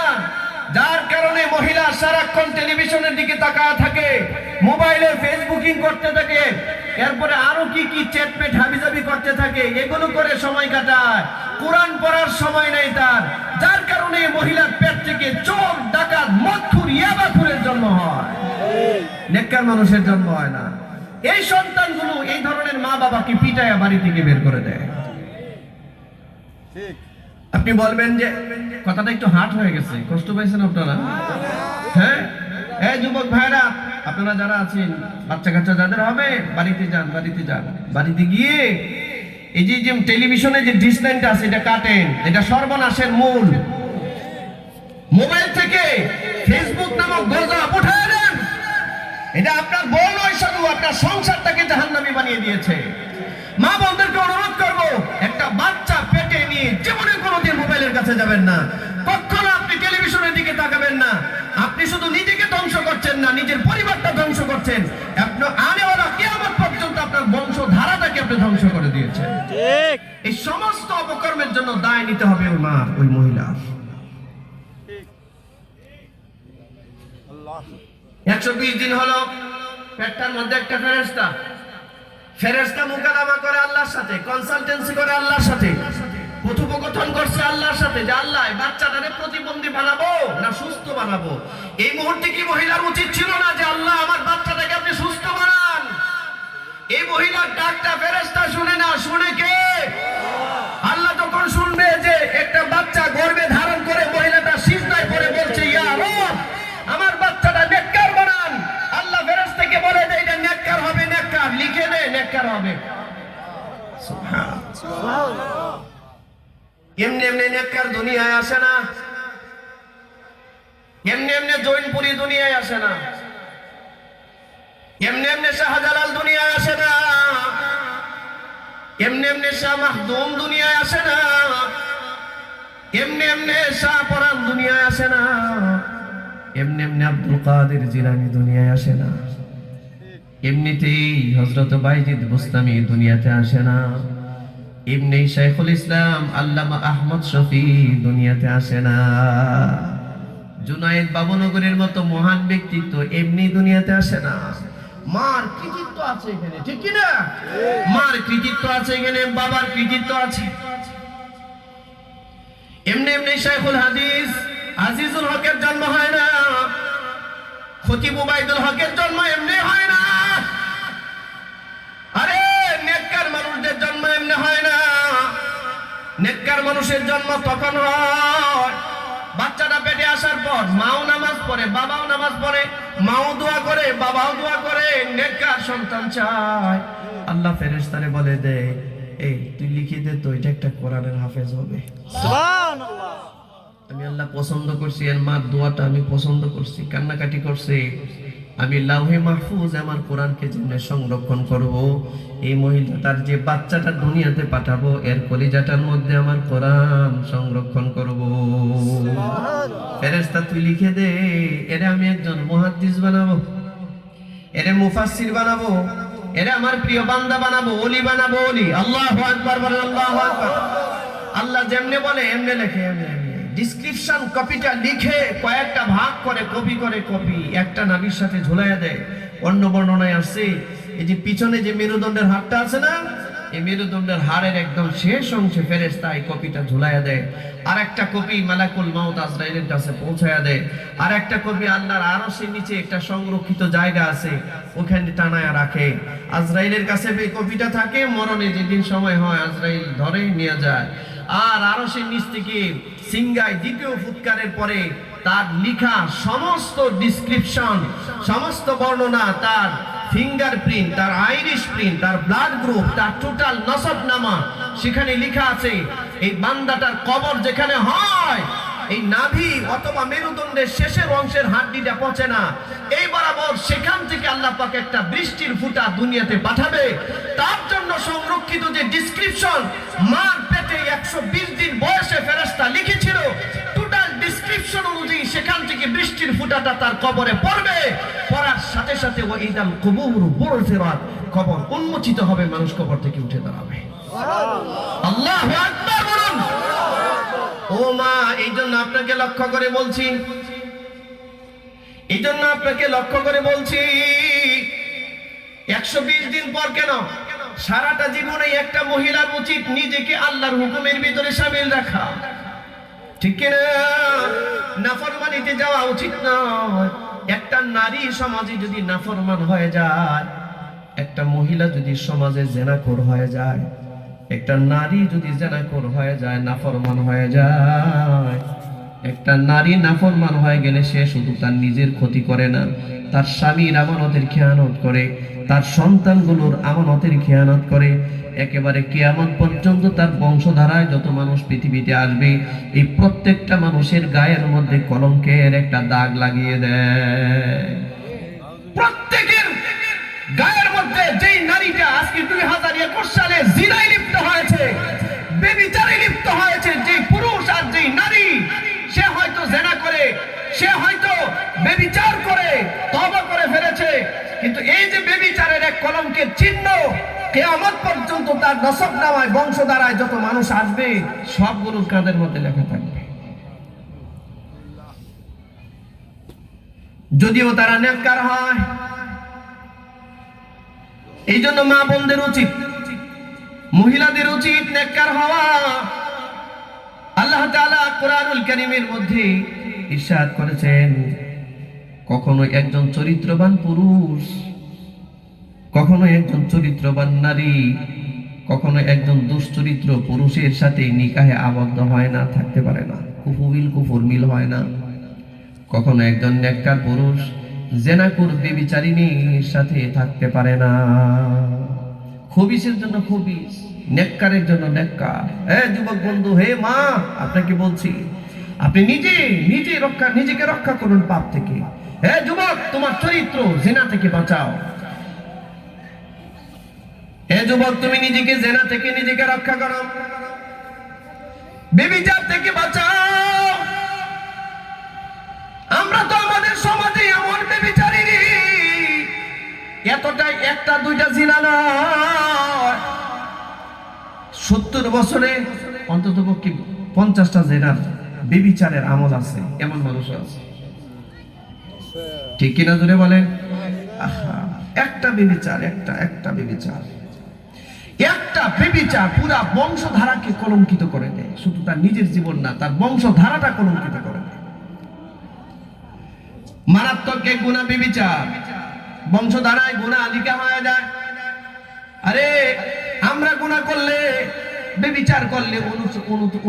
যার কারণে মহিলা সারাক্ষণ টেলিভিশনের দিকে তাকায় থাকে, মোবাইলে ফেসবুকিং করতে থাকে, এরপরে আরো কি কি চ্যাটপ্যাট হাবিজাবি করতে থাকে, এগুলো করে সময় কাটায়, কোরআন পড়ার সময় নেই তার। যার কারণে মহিলার পেট থেকে চোর, ডাকাত, মদখোর, ইয়াবাখোরের জন্ম হয়, নেককার মানুষের জন্ম হয় না। এই সন্তানগুলো এই ধরনের মা বাবাকে পিটায়া বাড়ি থেকে বের করে দেয়। আপনি বলবেন যে কথাটা একটু হার্ড হয়ে গেছে, কষ্ট পাইছেন আপনারা? হ্যাঁ, এই যুবক ভাইরা, আপনারা যারা আছেন বাচ্চা কাচ্চা যাদের হবে বাড়িতে যান, বাড়িতে গিয়ে এই যে টেলিভিশনে যে ডিশ লাইনটা আছে এটা কাটেন, এটা সর্বনাশের মূল। মোবাইল থেকে ফেসবুক নামক গজব উঠায় দেন। এটা আপনার বোন নয়, শুধু আপনার সংসারটাকে জাহান্নামী বানিয়ে দিয়েছে। মা বোনদেরকে অনুরোধ করব, একটা বাচ্চা পেটে নিয়ে জীবনে কোনোদিন মোবাইলের কাছে যাবেন না, কখনো আপনি টেলিভিশনের দিকে তাকাবেন না। আপনি শুধু নিজেকে ধ্বংস করছেন না, নিজের পরিবারটা ধ্বংস করছেন। আপনি আনেওয়ালা কিয়ামত পর্যন্ত আপনার বংশধারাটাকে আপনি ধ্বংস করে দিয়েছেন। ঠিক, এই সমস্ত অপকর্মের জন্য দায় নিতে হবে ওই মা, ওই মহিলা। 120 দিন হলো পেটটার মধ্যে একটা ফেরেশতা মুকালামা করে আল্লাহর সাথে, কনসালটেন্সি করে আল্লাহর সাথে, কথোপকথন করছে আল্লাহর সাথে যে আল্লাহ বাচ্চাটারে প্রতিবন্ধী বানাবো না সুস্থ বানাবো। এই মুহূর্তে কি মহিলার উচিত ছিল না যে আল্লাহ আমার বাচ্চাটাকে আপনি সুস্থ বানান? এই মহিলার ডাকটা ফেরেশতা শুনে না, শুনে কে? আল্লাহ তখন শুনবে যে একটা বাচ্চা গর্ভে ধারণ করে মহিলাটা সিজদায় পড়ে বলছে ইয়া রব আমার বাচ্চাটা নেককার বানান। আল্লাহ ফেরেশতাকে বলে যে এটা নেককার হবে, নেককার লিখে দে, নেককার হবে। সুবহানাল্লাহ। এমনি এমনি নেককার দুনিয়ায় আসে না, এমনি এমনি জৈনপুরি দুনিয়ায় আসে না, এমনি এমনি শাহজালাল দুনিয়ায় আসে না, এমনি এমনি শাহ মাহদুম দুনিয়ায় আসে না, এমনি এমনি শাহ পরান দুনিয়ায় আসে না, এমনি এমনি আব্দুল কাদের জিলানী দুনিয়ায় আসে না, এমনিতেই হযরত বাইজিদ বুস্তামি দুনিয়াতে আসে না, এমনি শাইখুল ইসলাম আল্লামা আহমদ শফি দুনিয়াতে আসে না, জুনায়েদ বাবনগরের মতো মহান ব্যক্তিত্ব এমনি দুনিয়াতে আসে না। মার কৃতিত্ব আছে এখানে, ঠিক কি না? মার কৃতিত্ব আছে এখানে, বাবার কৃতিত্ব আছে। এমনি এমনি শাইখুল হাদিস আজিজুল হকের জন্ম হয় না, খতিব উবাইদুল হকের জন্ম এমনি হয় না। আরে নেককার মানুষদের জন্ম এমনি হয় না। নেককার মানুষের জন্ম তখন হয় বাচ্চাটা পেটে আসার পর মাও নামাজ পড়ে, বাবাও নামাজ পড়ে, মাও দোয়া করে, বাবাও দোয়া করে, নেককার সন্তান চায়। আল্লাহ ফেরেশতারে বলে দে এই তুই লিখে দে তো এটা একটা কোরআনের হাফেজ হবে। সুবহানাল্লাহ। আমি আল্লাহ পছন্দ করছি, এর মার দোয়াটা আমি পছন্দ করছি, কান্নাকাটি করছে। আমি লাউহে মাহফুজ আমার কোরআনকে যেমনি সংরক্ষণ করব, এই মহিলাটার যে বাচ্চাটা দুনিয়াতে পাঠাবো এর কলিজাটার মধ্যে আমার কোরআন সংরক্ষণ করব। ফেরেশতা তুই লিখে দে এরে আমি একজন মুহাদ্দিস বানাবো, এরে মুফাসসির বানাবো, এরে আমার প্রিয় বান্দা বানাবো, ওলি বানাবো, ওলি। আল্লাহু আকবার বলেন, আল্লাহু আকবার। আল্লাহ যেমনে বলে এমনে লেখে, এমনে ডিসক্রিপশন কপিটা লিখে কয়েকটা ভাগ করে কপি একটা নাভির সাথে ঝুলাইয়া দেয়। অন্য বর্ণনায় আসছে এই যে পিছনে যে মেরুদণ্ডের হাড়টা আছে না, এই মেরুদণ্ডের হাড়ের একদম শেষ অংশে ফেরেশতা এই কপিটা ঝুলাইয়া দেয়। আর একটা কপি মালাকুল মাউত আজরাইলের কাছে পৌঁছায়া দেয়। আর একটা কপি আল্লাহর আরশের নিচে একটা সংরক্ষিত জায়গা আছে ওখানে টানায়া রাখে। আজরাইলের কাছে এই কপিটা থাকে, মরণে যেদিন সময় হয় আজরাইল ধরে নিয়ে যায়। আর আরশের নিচ থেকে সিংগায় দ্বিতীয় ফুৎকারের পরে তার লেখা সমস্ত ডিসক্রিপশন, সমস্ত বর্ণনা, তার ফিঙ্গারপ্রিন্ট, তার আইরিশ প্রিন্ট, তার ব্লাড গ্রুপ, তার টোটাল নসবনামা সেখানে লেখা আছে। এই বান্দাটার কবর যেখানে হয় এই নাভি অথবা মেরুদণ্ডের শেষের অংশের হাড্ডিটা পচে না, এই বরাবর সেখান থেকে আল্লাহ পাক একটা বৃষ্টির ফুঁটা দুনিয়াতে পাঠাবে। তার জন্য সংরক্ষিত যে ডিসক্রিপশন মার পেটে 120 দিন বয়সে ফেরেশতা লিখেছিল, টোটাল ডিসক্রিপশন অনুযায়ী সেখান থেকে বৃষ্টির ফুঁটাটা তার কবরে পড়বে। পড়ার সাথে সাথে ওয়াইদাল কুবুর বুরসিরাত, কবর উন্মোচিত হবে, মানুষ কবর থেকে উঠে দাঁড়াবে। আল্লাহু আকবার বলুন। ও মা, এই জন্য আপনাকে লক্ষ্য করে বলছি, এই জন্য আপনাকে লক্ষ্য করে বলছি 120 দিন পর কেন, সারাটা জীবনে একটা মহিলার উচিত নিজেকে আল্লাহর হুকুমের ভিতরে শামিল রাখা, ঠিক কিনা? নাফরমানিতে যাওয়া উচিত নয়। একটা নারী সমাজে যদি নাফরমান হয়ে যায়, একটা মহিলা যদি সমাজে জেনাখোর হয়ে যায়, একটা নারী যদি জেনাখোর হয়ে যায়, নাফরমান হয়ে যায়, একটা নারী নাফরমান হয়ে গেলে সে শুধু তার নিজের ক্ষতি করে না, তার স্বামীর আমানতের খেয়ানত করে, তার সন্তানগুলোর আমানতের খেয়ানত করে, একেবারে কিয়ামত পর্যন্ত তার বংশধারায় যত মানুষ পৃথিবীতে আসবে এই প্রত্যেকটা মানুষের গায়ের মধ্যে কলঙ্কের একটা দাগ লাগিয়ে দেয়। প্রত্যেকের গায়ের মধ্যে যেই নারীটা আজকে 2021 সালে জিনায় লিপ্ত হয়েছে, ব্যভিচারে লিপ্ত হয়েছে, যে পুরুষ আর যেই নারী, সে হয়তো জিনা করে, সে হয়তো ব্যভিচার করে তওবা করে ফেলেছে, কিন্তু এই যে ব্যভিচারের এক কলঙ্কের চিহ্ন কিয়ামত পর্যন্ত তার নসবনামায় বংশধারায় যত মানুষ আসবে সবগুলোর কাঁধের মধ্যে লেখা থাকবে, যদিও তারা নেককার হয়। এই জন্য মা বোনদের উচিত, মহিলাদের উচিত নেককার হওয়া। আল্লাহ তাআলা কোরআনুল কারীমের মধ্যে ইরশাদ করেছেন, কখনো একজন চরিত্রবান পুরুষ, কখনো একজন চরিত্রবান নারী, কখনো একজন দুশ্চরিত্র পুরুষের সাথে নিকাহে আবদ্ধ হয় না, থাকতে পারে না, কুফুর মিল হয় না। কখনো একজন নেককার পুরুষ জেনাকুর ব্যভিচারিণীর সাথে থাকতে পারে না। খবিসের জন্য খবিস, নেককারের জন্য নেককার। যুবক বন্ধু, হে মা, আপনাকে বলছি, আপনি নিজেকে রক্ষা করুন পাপ থেকে। হে যুবক, তোমার চরিত্র জিনা থেকে বাঁচাও। হে যুবক, তুমি নিজেকে জিনা থেকে নিজেকে রক্ষা করো, ব্যভিচার থেকে বাঁচাও। আমরা তো আমাদের সমাজে এমন ব্যভিচারিণী, এতটাই একটা দুইটা জিনা নয়, 70 বছরে অন্তত পক্ষে 50টা জিনার ব্যভিচারের আমল আছে, এমন মানুষ আছে। ঠিক কিনা জোরে বলেন? একটা ব্যভিচার, একটা ব্যভিচার, একটা ব্যভিচার পুরা বংশধারাকে কলঙ্কিত করে দেয়। শুধু তার নিজের জীবন না, তার বংশধারাটা কলঙ্কিত করে দেয়। মারাত্মক এক গুনাহ ব্যভিচার, বংশধারায় গুনাহ লিখা হয়ে যায়। আরে আমরা গুনাহ করলে, ব্যভিচার করলে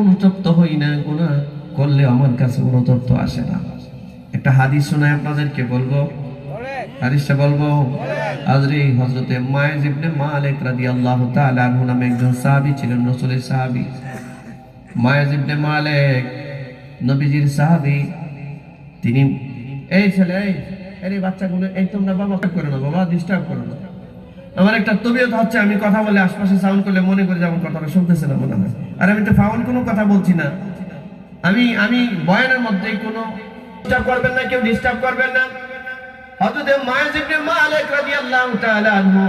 অনুতপ্ত হই না, গুনাহ করলে আমার কাছে অনুতপ্ত আসে না। একটা হাদিস শোনায় আপনাদেরকে বলবো, হাদিসটা বলবো। হযরতে মায়েজ ইবনে মালিক রাদিয়াল্লাহু তাআলা আনহু নামে একজন সাহাবী ছিলেন, রাসূলের সাহাবী। মায়েজ ইবনে মালিক নবীজির সাহাবী। তিনি, এই ছেলে, এই বাচ্চাগুলো, এই তোমরা বাবা করে না, বাবা ডিস্টার্ব করো না। আমার একটা তবিয়ত হচ্ছে, আমি কথা বলে আশপাশে সাউন্ড করলে মনে করে যেমন কথাটা শুনতেছে না মনে হয়। আর আমি তো ফাউল কোনো কথা বলছি না, আমি বয়ানের মধ্যে কোনো ডিস্টার্ব করবেন না, কেউ ডিস্টার্ব করবেন না। হযরত মায়েজ ইবনে মালিক রাদিয়াল্লাহু তাআলা আনহু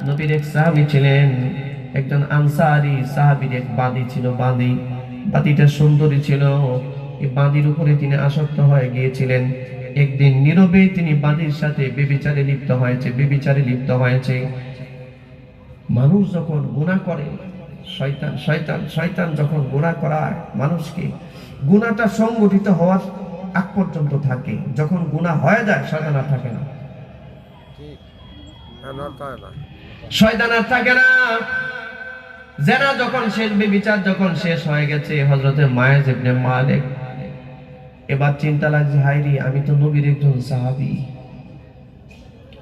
নবীর এক সাহাবী ছিলেন, একজন আনসারী সাহাবীর এক বাঁদী ছিল। বাঁদীটা সুন্দরী ছিল। এই বাঁদীর উপরে তিনি আসক্ত হয়ে গিয়েছিলেন। একদিন নীরবে তিনি বাঁদীর সাথে ব্যভিচারে লিপ্ত হয়েছে। মানুষ যখন গুনাহ করে, শয়তান যখন গুনাহ করায় মানুষকে, গুনাহটা সংগঠিত হওয়ার আগ পর্যন্ত থাকে। যখন গুনাহ হয়ে যায় শয়তান আর থাকে না, শয়তান আর থাকে না। জিনা যখন শেষ, ব্যভিচার যখন শেষ হয়ে গেছে, হযরতে মায়েজ ইবনে মালিক এবার চিন্তা লাগছে, হায়রে, আমি তো নবীর একজন সাহাবী,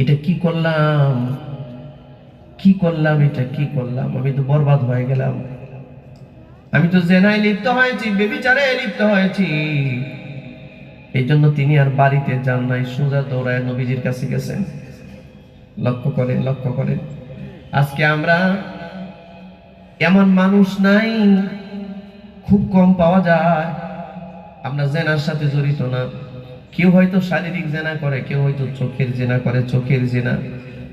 এটা কি করলাম, এটা কি করলাম, আমি তো বরবাদ হয়ে গেলাম। আমি তো জিনায় লিপ্ত হয়েছি, ব্যভিচারে লিপ্ত হয়েছি। এই জন্য তিনি আর বাড়িতে যান নাই, সোজা দৌড়ায় নবীজির কাছে গেছেন। লক্ষ্য করেন, আজকে আমরা এমন মানুষ নাই, খুব কম পাওয়া যায়। আমরা জিনার সাথে জড়িত না। কেউ হয়তো শারীরিক জিনা করে, কেউ হয়তো চোখের জিনা করে।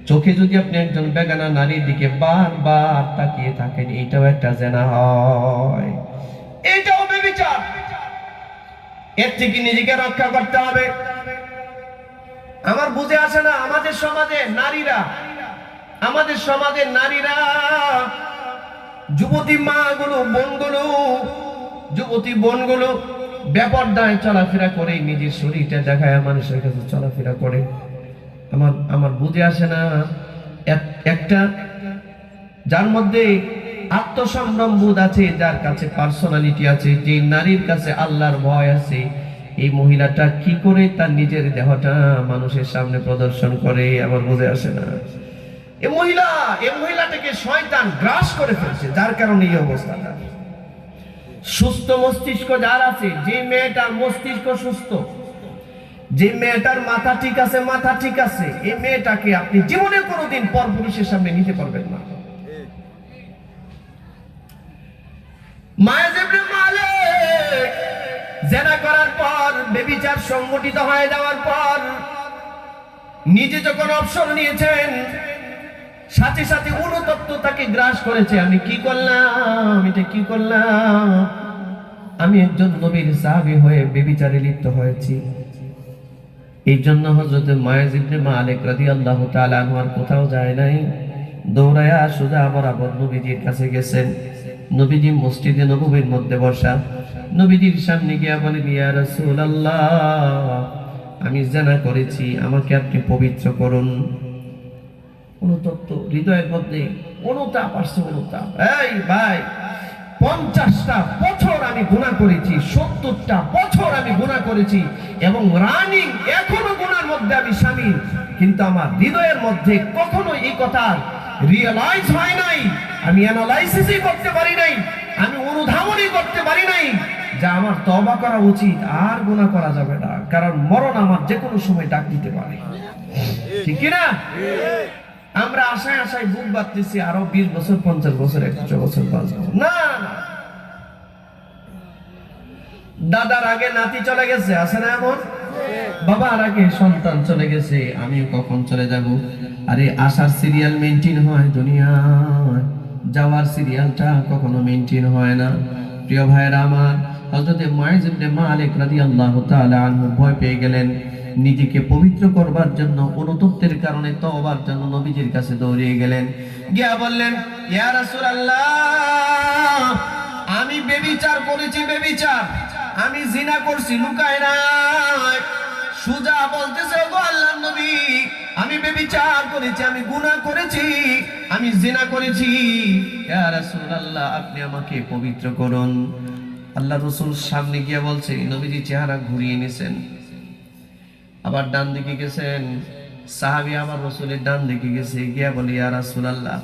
চোখে যদি আপনি একজন বেগানা নারীর দিকে বারবার তাকিয়ে থাকেন, এটাও একটা জিনা হয়, এটাও ব্যভিচার। এর থেকে নিজেকে রক্ষা করতে হবে। আমার বুঝে আসে না, আমাদের সমাজের নারীরা, যুবতী মাগুলো, বোনগুলো বেপরদায় চলাফেরা করে, নিজের শরীরটা দেখায় মানুষের কাছে চলাফেরা করে। আমার বুঝে আসে না, একটা যার মধ্যে আত্মসম্ভ্রম বোধ আছে, যার কাছে পার্সোনালিটি আছে, যে নারীর কাছে আল্লাহর ভয় আছে, এই মহিলাটা কি করে তার নিজের দেহটা মানুষের সামনে প্রদর্শন করে আমার বুঝে আসে না। এই মহিলাটাকে শয়তান গ্রাস করে ফেলছে, যার কারণে এই অবস্থাটা। সুস্থ মস্তিষ্ক যার আছে, যে মেয়েটার মস্তিষ্ক সুস্থ, যে মেয়েটার মাথা ঠিক আছে, এই মেয়েটাকে আপনি জীবনে কোনোদিন পরপুরুষের সামনে নিতে পারবেন না। মায়েজ ইবনে মালিক জেনা করার পর, ব্যভিচার সংগঠিত হয়ে যাওয়ার পর, নিজে যখন অবসর নিয়েছেন, সাথে সাথে অনুতপ্ত তাকে গ্রাস করেছে। আমি কি করলাম, এটা কি করলাম? আমি একজন নবীর সাহাবী হয়ে ব্যভিচারে লিপ্ত হয়েছি। এই জন্য হযরত মায়েজ ইবনে মালিক রাদিয়াল্লাহু তাআলা আনহু আর কোথাও যায় নাই, দৌড়ায়া সোজা বরাবর নবীজির কাছে গেছেন। নবীজি মসজিদে নববীর মধ্যে বসা, নবীজির সামনে গিয়া বলেন, ইয়া রাসূলুল্লাহ, আমি জিনা করেছি, আমাকে আপনি পবিত্র করুন। অনুতপ্ত হৃদয়ের মধ্যে অনুতাপ আসছে, অনুতাপ। এই ভাই, 50টা বছর আমি গুনাহ করেছি, 70টা বছর আমি গুনাহ করেছি, এবং রানিং এখনো গুনার মধ্যে আমি শামিল, কিন্তু আমার হৃদয়ের মধ্যে কখনো এই কথা রিয়ালাইজ হয় নাই, আমি অ্যানালাইসিসই করতে পারি নাই, আমি অনুধাবনই করতে পারি নাই যে আমার তওবা করা উচিত, আর গুনাহ করা যাবে না, কারণ মরণ আমার যে কোনো সময় ডাক দিতে পারে। ঠিক কি না? আমরা আশায় আশায় বুক বাঁধতেছি আরো 20 বছর, 50 বছর, 100 বছর বাঁচবো না। দাদার আগে নাতি চলে গেছে, আছে না এমন? বাবার আগে সন্তান চলে গেছে, আমিও কখন চলে যাব? আরে আসার সিরিয়াল মেইনটেইন হয় দুনিয়ায়, যাওয়ার সিরিয়ালটা কখনো মেইনটেইন হয় না। প্রিয় ভাইরা আমার, হযরত মাইজ ইবনে মালিক রাদিয়াল্লাহু তাআলা আনহু ভয় পেয়ে গেলেন, নিজেকে পবিত্র করবার জন্য, অনুতপ্তের কারণে তওবার জন্য নবীজির কাছে দৌড়িয়ে গেলেন। গিয়া বললেন, ইয়া রাসূলুল্লাহ, আমি ব্যভিচার করেছি, আমি জিনা করছি, লুকায় নাই। সুজা বলতেছে, ওগো আল্লাহর নবী, আমি ব্যভিচার করেছি, আমি গুনাহ করেছি, আমি জিনা করেছি, ইয়া রাসূলুল্লাহ, আপনি আমাকে পবিত্র করুন। আল্লাহ রাসূল সামনে গিয়ে বলছে, নবীজি চেহারা ঘুরিয়ে নিয়েছেন, আবার ডান দিকে গেছেন। সাহাবী আবার রাসূলের ডান দিকে গেছে, গিয়া বলে, ইয়া রাসূলুল্লাহ,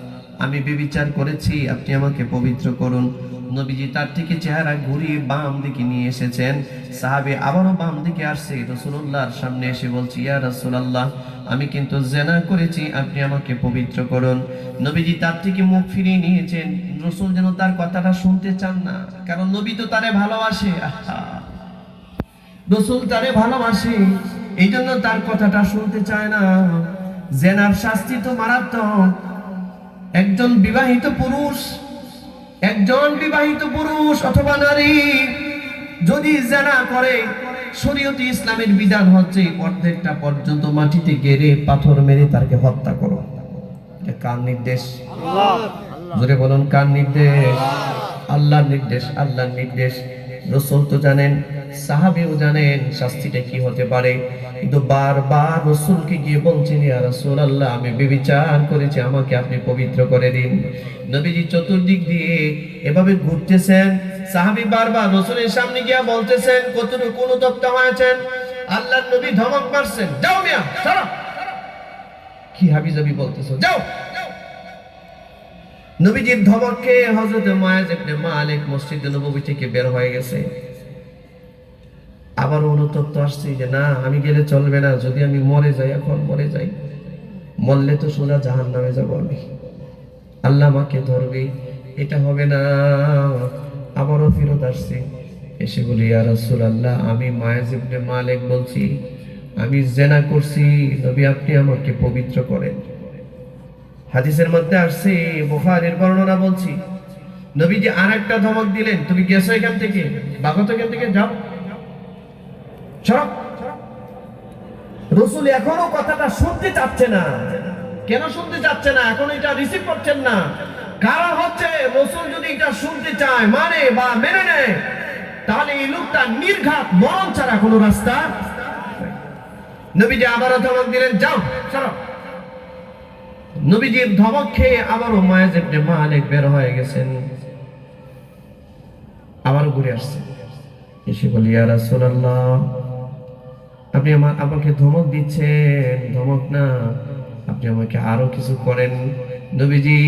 আমি ব্যভিচার করেছি, আপনি আমাকে পবিত্র করুন। নবীজি তার থেকে চেহারা ঘুরিয়ে বাম দিকে নিয়ে এসেছেন। সাহাবী আবারও বাম দিকে আসছে, রাসূলুল্লাহর সামনে এসে বলছে, ইয়া রাসূলুল্লাহ, আমি কিন্তু জিনা করেছি, আপনি আমাকে পবিত্র করুন। নবীজি তার থেকে মুখ ফিরিয়ে নিয়েছেন। রাসূল যেন তার কথাটা শুনতে চান না, কারণ নবী তো তারে ভালোবাসে, রাসূল তারে ভালোবাসে, এই জন্য তার কথাটা শুনতে চায় না। জিনার শাস্তি তো মারাত্মক। একজন বিবাহিত পুরুষ অথবা নারী যদি জিনা করে, শরীয়তে ইসলামের বিধান হচ্ছে অর্ধেকটা পর্যন্ত মাটিতে গেড়ে পাথর মেরে তাকে হত্যা করো। এটা কার নির্দেশ? জোরে বলুন, কার নির্দেশ? আল্লাহর নির্দেশ, আল্লাহর নির্দেশ। রাসূল তো জানেন, সাহাবীও জানেন শাস্তিটা কি হতে পারে, কিন্তু বারবার রাসূলকে গিয়ে বলছেন, ইয়া রাসূলুল্লাহ, আমি ব্যভিচার করেছি, আমাকে আপনি পবিত্র করে দিন। নবীজি চতুর্দিক দিয়ে এভাবে ঘুরতেছেন, সাহাবী বারবার রাসূলের সামনে গিয়ে বলতেছেন, কতটুকু অনুতপ্ত হয়েছেন। আল্লাহর নবী ধমক মারছেন, যাও মিয়া, সরো, কি হাবিজাবি বলতেছো, যাও। নবীজির ধমকে হযরত মায়েজ ইবনে মালিক মসজিদে নববী থেকে বের হয়ে গেছে। আবার অনুতপ্ত আসছে যে না, আমি গেলে চলবে না, যদি আমি মরে যাই, এখন মরে যাই, মরলে তো সোজা জাহান্নামে যাব আমি, আল্লাহ আমাকে ধরবে, এটা হবে না। আবারও ফিরত আসছে, এসে বলি, ইয়া রাসূলুল্লাহ, আমি মায়েজ ইবনে মালিক বলছি, আমি জিনা করছি, নবী আপনি আমাকে পবিত্র করেন। হাদিসের মধ্যে আসছে, বুখারীর বর্ণনা বলছি, নবীজি আরেকটা ধমক দিলেন, তুমি গেছো এখান থেকে, ভাগো তো এখান থেকে, যাও, রাসূল এখনো কথাটা শুনতে চাচ্ছে না। কেন শুনতে চাচ্ছে না? এখন এটা রিসিভ করছেন না। কারণ হচ্ছে, রাসূল যদি এটা শুনতে চায়, মানে বা মেনে নেয়, তাহলে এই লোকটা নির্ঘাত মরণ ছাড়া কোনো রাস্তা। নবীজি আবারও ধমক দিলেন, যাও, সরো। নবীজির ধমক খেয়ে আবারও মায়েজ ইবনে মালিক বের হয়ে গেছেন, আবারও ঘুরে আসছেন, এসে বলি ইয়া রাসূলুল্লাহ, আপনি আমাকে ধমক দিচ্ছেন। ধমক না, আপনি আমাকে আরো কিছু করেন। নবীজি,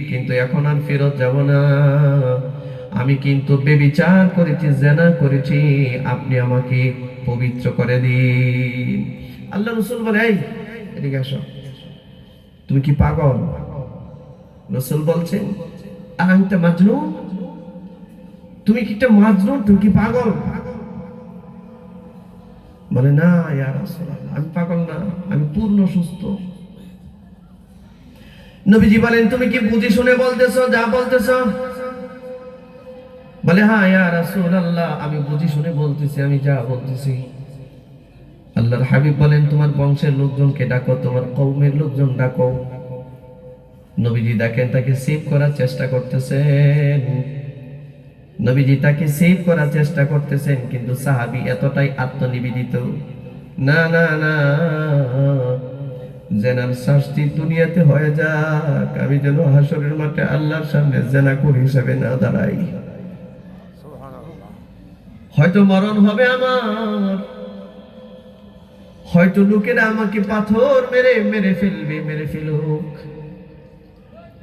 কিন্তু এখন আর ফেরত যাব না, আমি কিন্তু বেবিচার করেছি, জিনা করেছি, আপনি আমাকে পবিত্র করে দিন। আল্লাহ রাসূল বলে, এই এদিকে আসো, তুমি কি পাগল? রাসূল বলছেন, আনতা মাজনুন, তুমি কি একটা মাজনুন, তুমি কি পাগল? বলে, না ইয়া রাসূলুল্লাহ, আমি পাগল না, আমি পূর্ণ সুস্থ। নবীজি বলেন, তুমি কি বুঝি শুনে বলতেছো যা বলতেছো? বলে, হ্যাঁ ইয়া রাসূলুল্লাহ, আমি বুঝি শুনে বলতেছি, আমি যা বলতেছি। আল্লাহর হাবিব বলেন, তোমার বংশের লোকজনকে ডাকো, তোমার কওমের লোকজন ডাকো। নবীজি দেখেন তাকে সেভ করার চেষ্টা করতেছেন, নবীজি তাকে সেভ করার চেষ্টা করতেছেন, কিন্তু সাহাবী এতটাই আত্মনিবেদিত, না না না, জেনার শাস্তি দুনিয়াতে হয়ে যাক, আমি যেন হাসরের মাঠে আল্লাহর সামনে জেনাকুর হিসেবে না দাঁড়াই। হয়তো মরণ হবে আমার, হয়তো লোকেরা আমাকে পাথর মেরে মেরে ফেলবে, মেরে ফেলুক,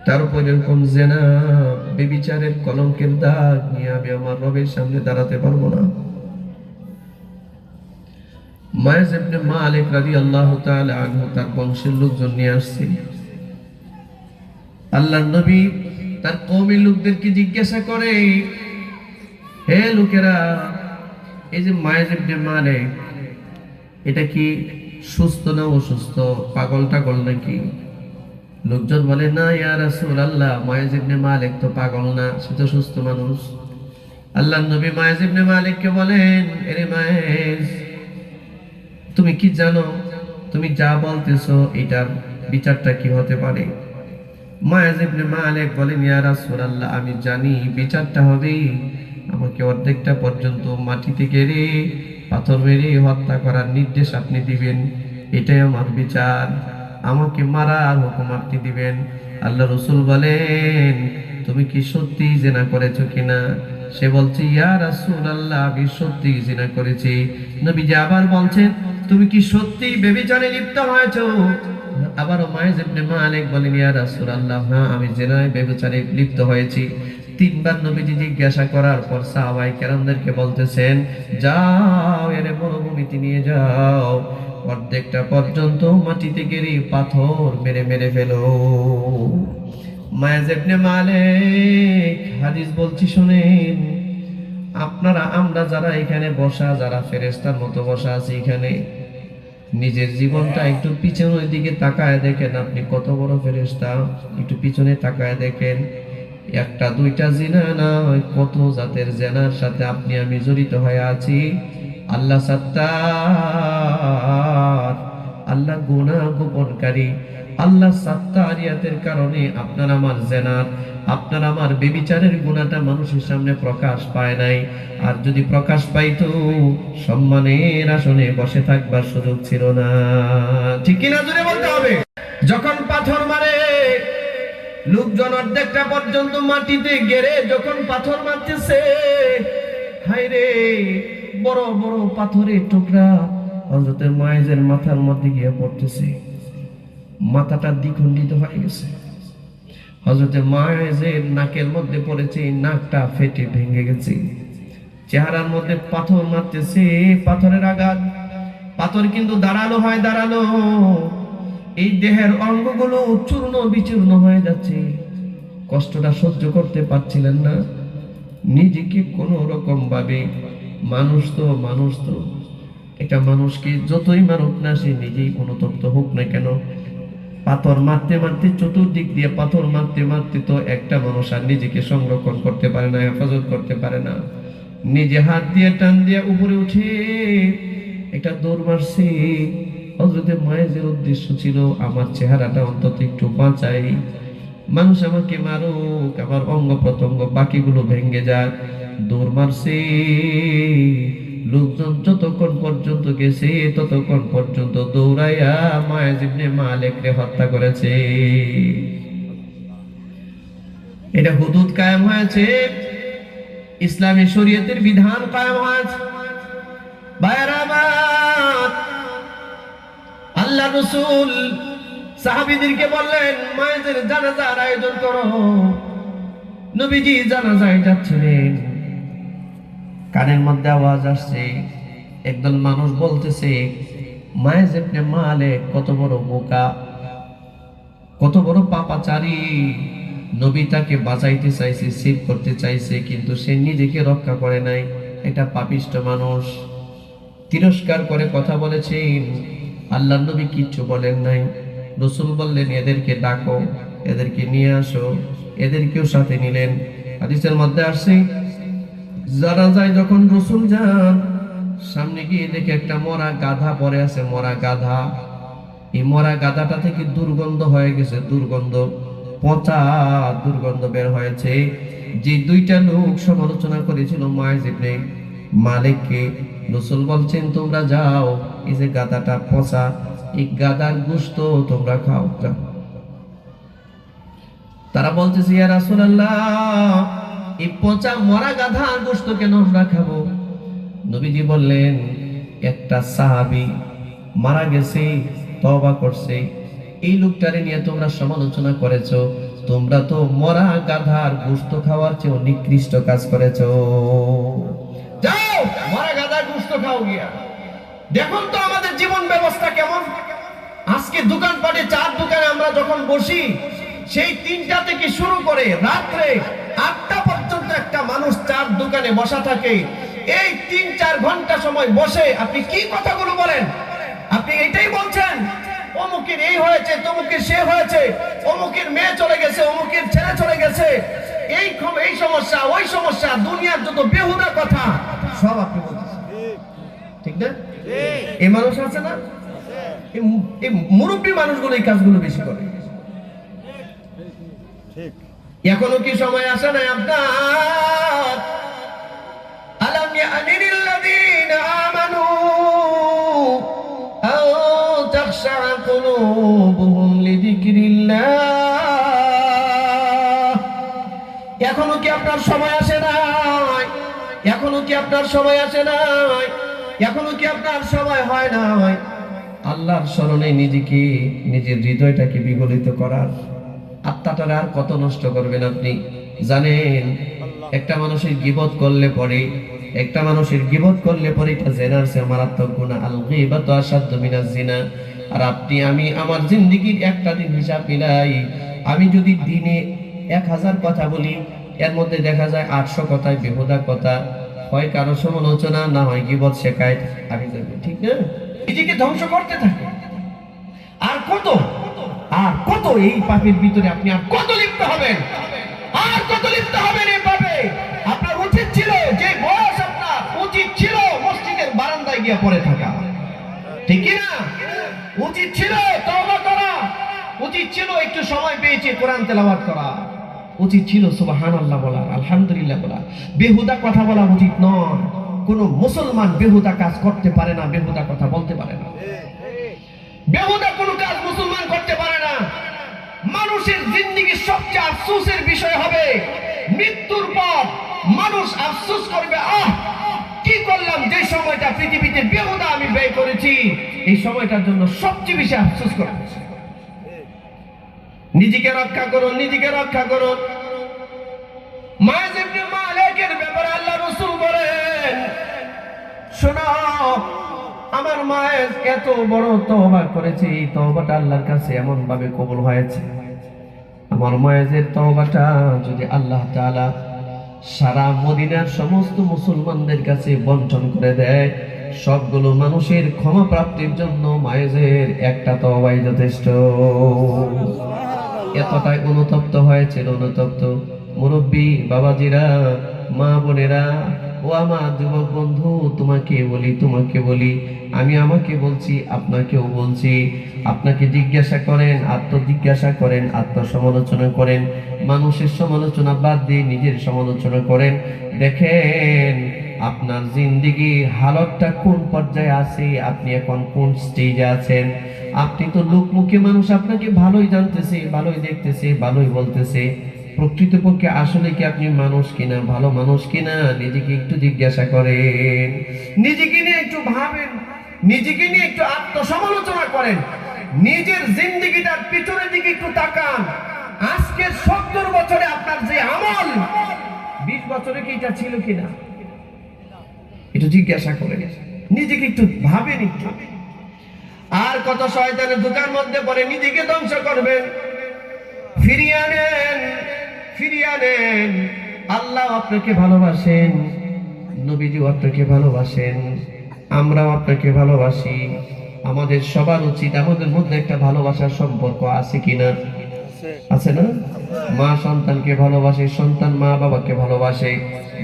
তারপর এরকম জেনা বেবিচারের কলঙ্কের দাগ নিয়ে আমি আমার রবের সামনে দাঁড়াতে পারবো না। মায়েজ ইবনে মালিক রাদিয়াল্লাহু তাআলা আনহু তার বংশের লোকজন নিয়ে আসছে। আল্লাহর নবী তার কওমের লোকদেরকে জিজ্ঞাসা করে, হে লোকেরা, এই যে মায়েজ ইবনে মালিক, এটা কি সুস্থ না অসুস্থ, পাগল টাগল নাকি? লোকজন বলে, না ইয়া রাসূলুল্লাহ, মায়েজ ইবনে মালিক তো পাগল না, সে তো সুস্থ মানুষ। আল্লাহর নবী মায়েজ ইবনে মালিককে বলেন, এরে মায়েজ, তুমি কি জানো, তুমি যা বলতেছো এটার বিচারটা কি হতে পারে? মায়েজ ইবনে মালিক বলেন, ইয়া রাসূলুল্লাহ, আমি জানি বিচারটা হবে আমাকে অর্ধেকটা পর্যন্ত মাটিতে গেড়ে পাথর মেরে হত্যা করার নির্দেশ আপনি দিবেন, এটাই আমার বিচার, আমাকে মারার হুকুম আপনি দিবেন। আল্লাহ রাসূল বলেন, তুমি কি সত্যি জিনা করেছো কিনা? সে বলছে, ইয়া রাসূলুল্লাহ, আমি সত্যি জিনা করেছি। নবীজি আবার বলছেন, তুমি কি সত্যি ব্যভিচারে লিপ্ত হয়েছো? আবারও মায়েজ ইবনে মালিক বলেন, ইয়া রাসূলুল্লাহ, হ্যাঁ, আমি জিনায় ব্যভিচারে লিপ্ত হয়েছি। তিনবার নবীজি জিজ্ঞাসা করার পর সাহাবায়ে কেরামদেরকে বলতেছেন, যাও এরে মরুভূমিতে নিয়ে যাও, অর্ধেকটা পর্যন্ত মাটিতে গেড়ে পাথর মেরে মেরে ফেলো। মায়েজ ইবনে মালিক হাদিস বলছি শুনেন, আপনারা আমরা যারা এখানে বসা, যারা ফেরেশতার মতো বসা আছি এখানে, নিজের জীবনটা একটু পিছনের দিকে তাকায় দেখেন, আপনি কত বড় ফেরেশতা, একটু পিছনে তাকায় দেখেন। একটা দুইটা জিনা নয়, কত জাতের জেনার সাথে আপনি আমি জড়িত হয়ে আছি। আল্লাহ সাত্তার, আল্লাহ গুনাহ গোপনকারী, আল্লাহ সাত্তারিয়াতের কারণে আপনার আমার জেনার, আপনার আমার বেবিচারের গুনাহটা মানুষের সামনে প্রকাশ পায় নাই। আর যদি প্রকাশ পাইতো, সম্মানের আসনে বসে থাকবার সুযোগ ছিল না। ঠিক কিনা জোরে বলতে হবে। যখন পাথর মারে, লোকজন অর্ধেকটা পর্যন্ত মাটিতে গেড়ে যখন পাথর মারতেছে, হায় রে, বড় বড় পাথরের টুকরা হযরতে মায়েজের মাথার মধ্যে গিয়ে পড়তেছে, মাথাটা দ্বিখণ্ডিত হয়ে গেছে। হযরতে মায়েজের নাকের মধ্যে পড়েছে, নাকটা ফেটে ভেঙে গেছে। চেহারার মধ্যে পাথর মারতেছে, পাথরের আঘাত, পাথর কিন্তু দাঁড়ানো হয়, দাঁড়ানো, এই দেহের অঙ্গগুলো চূর্ণ বিচূর্ণ হয়ে যাচ্ছে। কষ্টটা সহ্য করতে পারছিলেন না, নিজেকে কোনো রকম ভাবে, মানুষ তো এটা মানুষকে যতই মারুক না, সে নিজেই অনুতপ্ত হোক না কেন, পাথর মারতে মারতে, চতুর্দিক দিয়ে পাথর মারতে মারতে তো একটা মানুষ আর নিজেকে সংরক্ষণ করতে পারে না, হেফাজত করতে পারে না। নিজে হাত দিয়ে টান দিয়ে উপরে উঠে একটা দৌড় মারছে। হযরতে মায়েজের উদ্দেশ্য ছিল, আমার চেহারাটা অন্তত একটু বাঁচাই, মানুষ আমাকে মারুক, আমার অঙ্গ প্রত্যঙ্গ বাকিগুলো ভেঙে যাক। দৌড় মারছে, লোকজন যতক্ষণ পর্যন্ত গেছে ততক্ষণ পর্যন্ত দৌড়াইয়া মায়েজ ইবনে মালিককে হত্যা করেছে। এটা হুদুদ কায়েম হয়েছে, ইসলামী শরীয়তের বিধান কায়েম হয়েছে। ভাইরা আমার, আল্লাহ রাসূল সাহাবীদেরকে বললেন মায়েজের জানাজার আয়োজন করো। নবীজি জানাজায় যাচ্ছিলেন, কানের মধ্যে আওয়াজ আসছে, একদল মানুষ বলতেছে মায়েজ ইবনে মালিক কত বড় বোকা, কত বড় পাপাচারী। নবী তাকে বাঁচাইতে চাইছে, সেভ করতে চাইছে, কিন্তু সে নিজেকে রক্ষা করে নাই। এটা পাপিষ্ট মানুষ। তিরস্কার করে কথা বলেছেন। আল্লাহ নবী কিচ্ছু বলেন নাই। রাসূল বললেন এদেরকে ডাকো, এদেরকে নিয়ে আসো। এদেরকেও সাথে নিলেন। হাদিসের মধ্যে আসছে জানাজায় যখন রাসূল যান, সামনে গিয়ে দেখে একটা মরা গাধা পড়ে আছে, মরা গাধা। এই মরা গাধাটা থেকে দুর্গন্ধ হয়ে গেছে, দুর্গন্ধ, পচা দুর্গন্ধ বের হয়েছে। যে দুইটা লোক সমালোচনা করেছিল মায়েজ ইবনে মালিককে, রাসূল বলছেন তোমরা যাও, এই যে গাধাটা পচা, এই গাধার গোশত তোমরা খাও। তারা বলতেছে ইয়া রাসূলুল্লাহ, এই পচা মরা গাধার গোশত কেন আমরা খাবো? নবীজি বললেন একটা সাহাবী মারা গেছে, তওবা করছে, এই লোকটারে নিয়ে তোমরা সমালোচনা করেছো। তোমরা তো মরা গাধার গোশত খাওয়ার চেয়ে নিকৃষ্ট কাজ করেছো। যাও মরা গাধার গোশত খাও গিয়া। দেখুন তো আমাদের জীবন ব্যবস্থা কেমন। আজকে দোকানপাটে, চার দোকানে আমরা যখন বসি, সেই 3টা থেকে শুরু করে রাত্রে 8টা পর্যন্ত একটা মানুষ চার দোকানে বসা থাকে। এই 3-4 ঘন্টা সময় বসে আপনি কি কথাগুলো বলেন? আপনি এটাই বলছেন অমুকের এই হয়েছে, তমুকের সে হয়েছে, অমুকের মেয়ে চলে গেছে, অমুকের ছেলে চলে গেছে, এই সমস্যা, ওই সমস্যা, দুনিয়ার যত বেহুদা কথা সব আপনি বলতেছেন, ঠিক না? এই মানুষ আছে না, এই মুরব্বী মানুষগুলো এই কাজগুলো বেশি করে। এখনো কি সময় আসে নাই আপনার? আলাম ইয়ানিল লাযীনা আমানু আও তাখশা কুলুবুহুম লিযিকরিল্লাহ। এখনো কি আপনার সময় আসে নাই? এখনো কি আপনার সময় আসে নাই? এখনো কি আপনার সময় হয় নাই আল্লাহর স্মরণে নিজেকে, নিজের হৃদয়টাকে বিগলিত করার? আত্মাটারে আর কত নষ্ট করবেন আপনি? জানেন একটা মানুষের গীবত করলে পরে, একটা মানুষের গীবত করলে পরে এটা জিনার চেয়ে মারাত্মক গুনাহ। আল গীবাতু আশাদ্দু মিনাজ জিনা। আর আপনি, আমি আমার জিন্দেগীর একটা দিন হিসাব মিলাই, আমি যদি দিনে 1000 কথা বলি, এর মধ্যে দেখা যায় 800 কথায় বেহুদা কথা, হয় কারো সমালোচনা, না হয় গীবত শেখায়। আমি জানি, ঠিক না? নিজেকে ধ্বংস করতে থাকে। আর কত, আর কত এই পাপের ভিতরে আপনি আর কত লিপ্ত হবেন? আর কত লিপ্ত হবেন এই পাপে? আপনার উচিত ছিল, যে বয়স আপনার উচিত ছিল মসজিদের বারান্দায় গিয়ে পড়ে থাকা, ঠিক কি না? উচিত ছিল তওবা করা, উচিত ছিল একটু সময় পেয়েছে কোরআন তেলাওয়াত করা, উচিত ছিল সুবহানাল্লাহ বলা, আলহামদুলিল্লাহ বলা। বেহুদা কথা বলা উচিত নয়। কোন মুসলমান বেহুদা কাজ করতে পারে না, বেহুদা কথা বলতে পারে না, বেহুদা কোনো কাজ মুসলমান করতে পারে না। মানুষের জিন্দেগির সবচেয়ে আফসোসের বিষয় হবে মৃত্যুর পর মানুষ আফসোস করবে, আহ কি করলাম, যে সময়টা পৃথিবীতে বেহুদা আমি ব্যয় করেছি, এই সময়টার জন্য সবচেয়ে বেশি আফসোস করবে। নিজেকে রক্ষা করুন, নিজেকে রক্ষা করুন। মায়েজ ইবনে মালিকের ব্যাপারে আল্লাহ রাসূল বলেন, শোনো আমার মায়ের এত বড় তওবা করেছে, এই তওবাটা আল্লাহর কাছে এমন ভাবে কবুল হয়েছে। আমার মায়ের তওবাটা যদি আল্লাহ তাআলা সারা মদিনার সমস্ত মুসলমানদের কাছে বন্টন করে দেয়, সবগুলো মানুষের ক্ষমা প্রাপ্তির জন্য মায়ের একটা তওবাই যথেষ্ট। এতটাই অনুতপ্ত হয়েছিল, অনুতপ্ত। মুরব্বী বাবাজিরা, মা বোনেরা, ও আমার যুবক বন্ধু, তোমাকে বলি, তোমাকে বলি, আমি আমাকে বলছি, আপনাকেও বলছি, আপনাকে জিজ্ঞাসা করেন, আত্মজিজ্ঞাসা করেন, আত্মসমালোচনা করেন, মানুষের সমালোচনা বাদ দিয়ে নিজের সমালোচনা করেন। দেখেন আপনার জিন্দেগি হালতটা কোন পর্যায়ে আছে, আপনি এখন কোন স্টেজে আছেন। আপনি তো লোকমুখে মানুষ আপনাকে ভালোই জানতেছে, ভালোই দেখতেছে, ভালোই বলতেছে, প্রকৃতপক্ষে আসলে কি আপনি মানুষ কিনা, ভালো মানুষ কিনা, নিজেকে একটু জিজ্ঞাসা করেন, নিজেকে নিয়ে একটু ভাবেন, নিজেকে নিয়ে একটু আত্মসমালোচনা করেন, নিজের জিন্দেগিটার পিছনের দিকে একটু তাকান। আজকে 70 বছরে আপনার যে আমল, 20 বছরে কি এটা ছিল কিনা একটু জিজ্ঞাসা করেন, নিজেকে একটু ভাবেন একটু। আর কত শয়তানের দোকান মধ্যে পড়ে নিজেকে ধ্বংস করবেন। ফিরিয়ে আনেন, ফিরিয়ে আনেন। আল্লাহ আপনাকে ভালোবাসেন, নবীজি আপনাকে ভালোবাসেন, আমরাও আপনাকে ভালোবাসি। আমাদের সবার উচিত আমাদের মধ্যে একটা ভালোবাসার সম্পর্ক আছে কিনা? আছে না? মা সন্তানকে ভালোবাসে, সন্তান মা বাবাকে ভালোবাসে,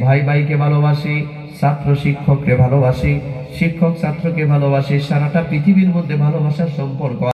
ভাই ভাইকে ভালোবাসে, ছাত্র শিক্ষককে ভালোবাসে, শিক্ষক ছাত্রকে ভালোবাসে। সারাটা পৃথিবীর মধ্যে ভালোবাসার সম্পর্ক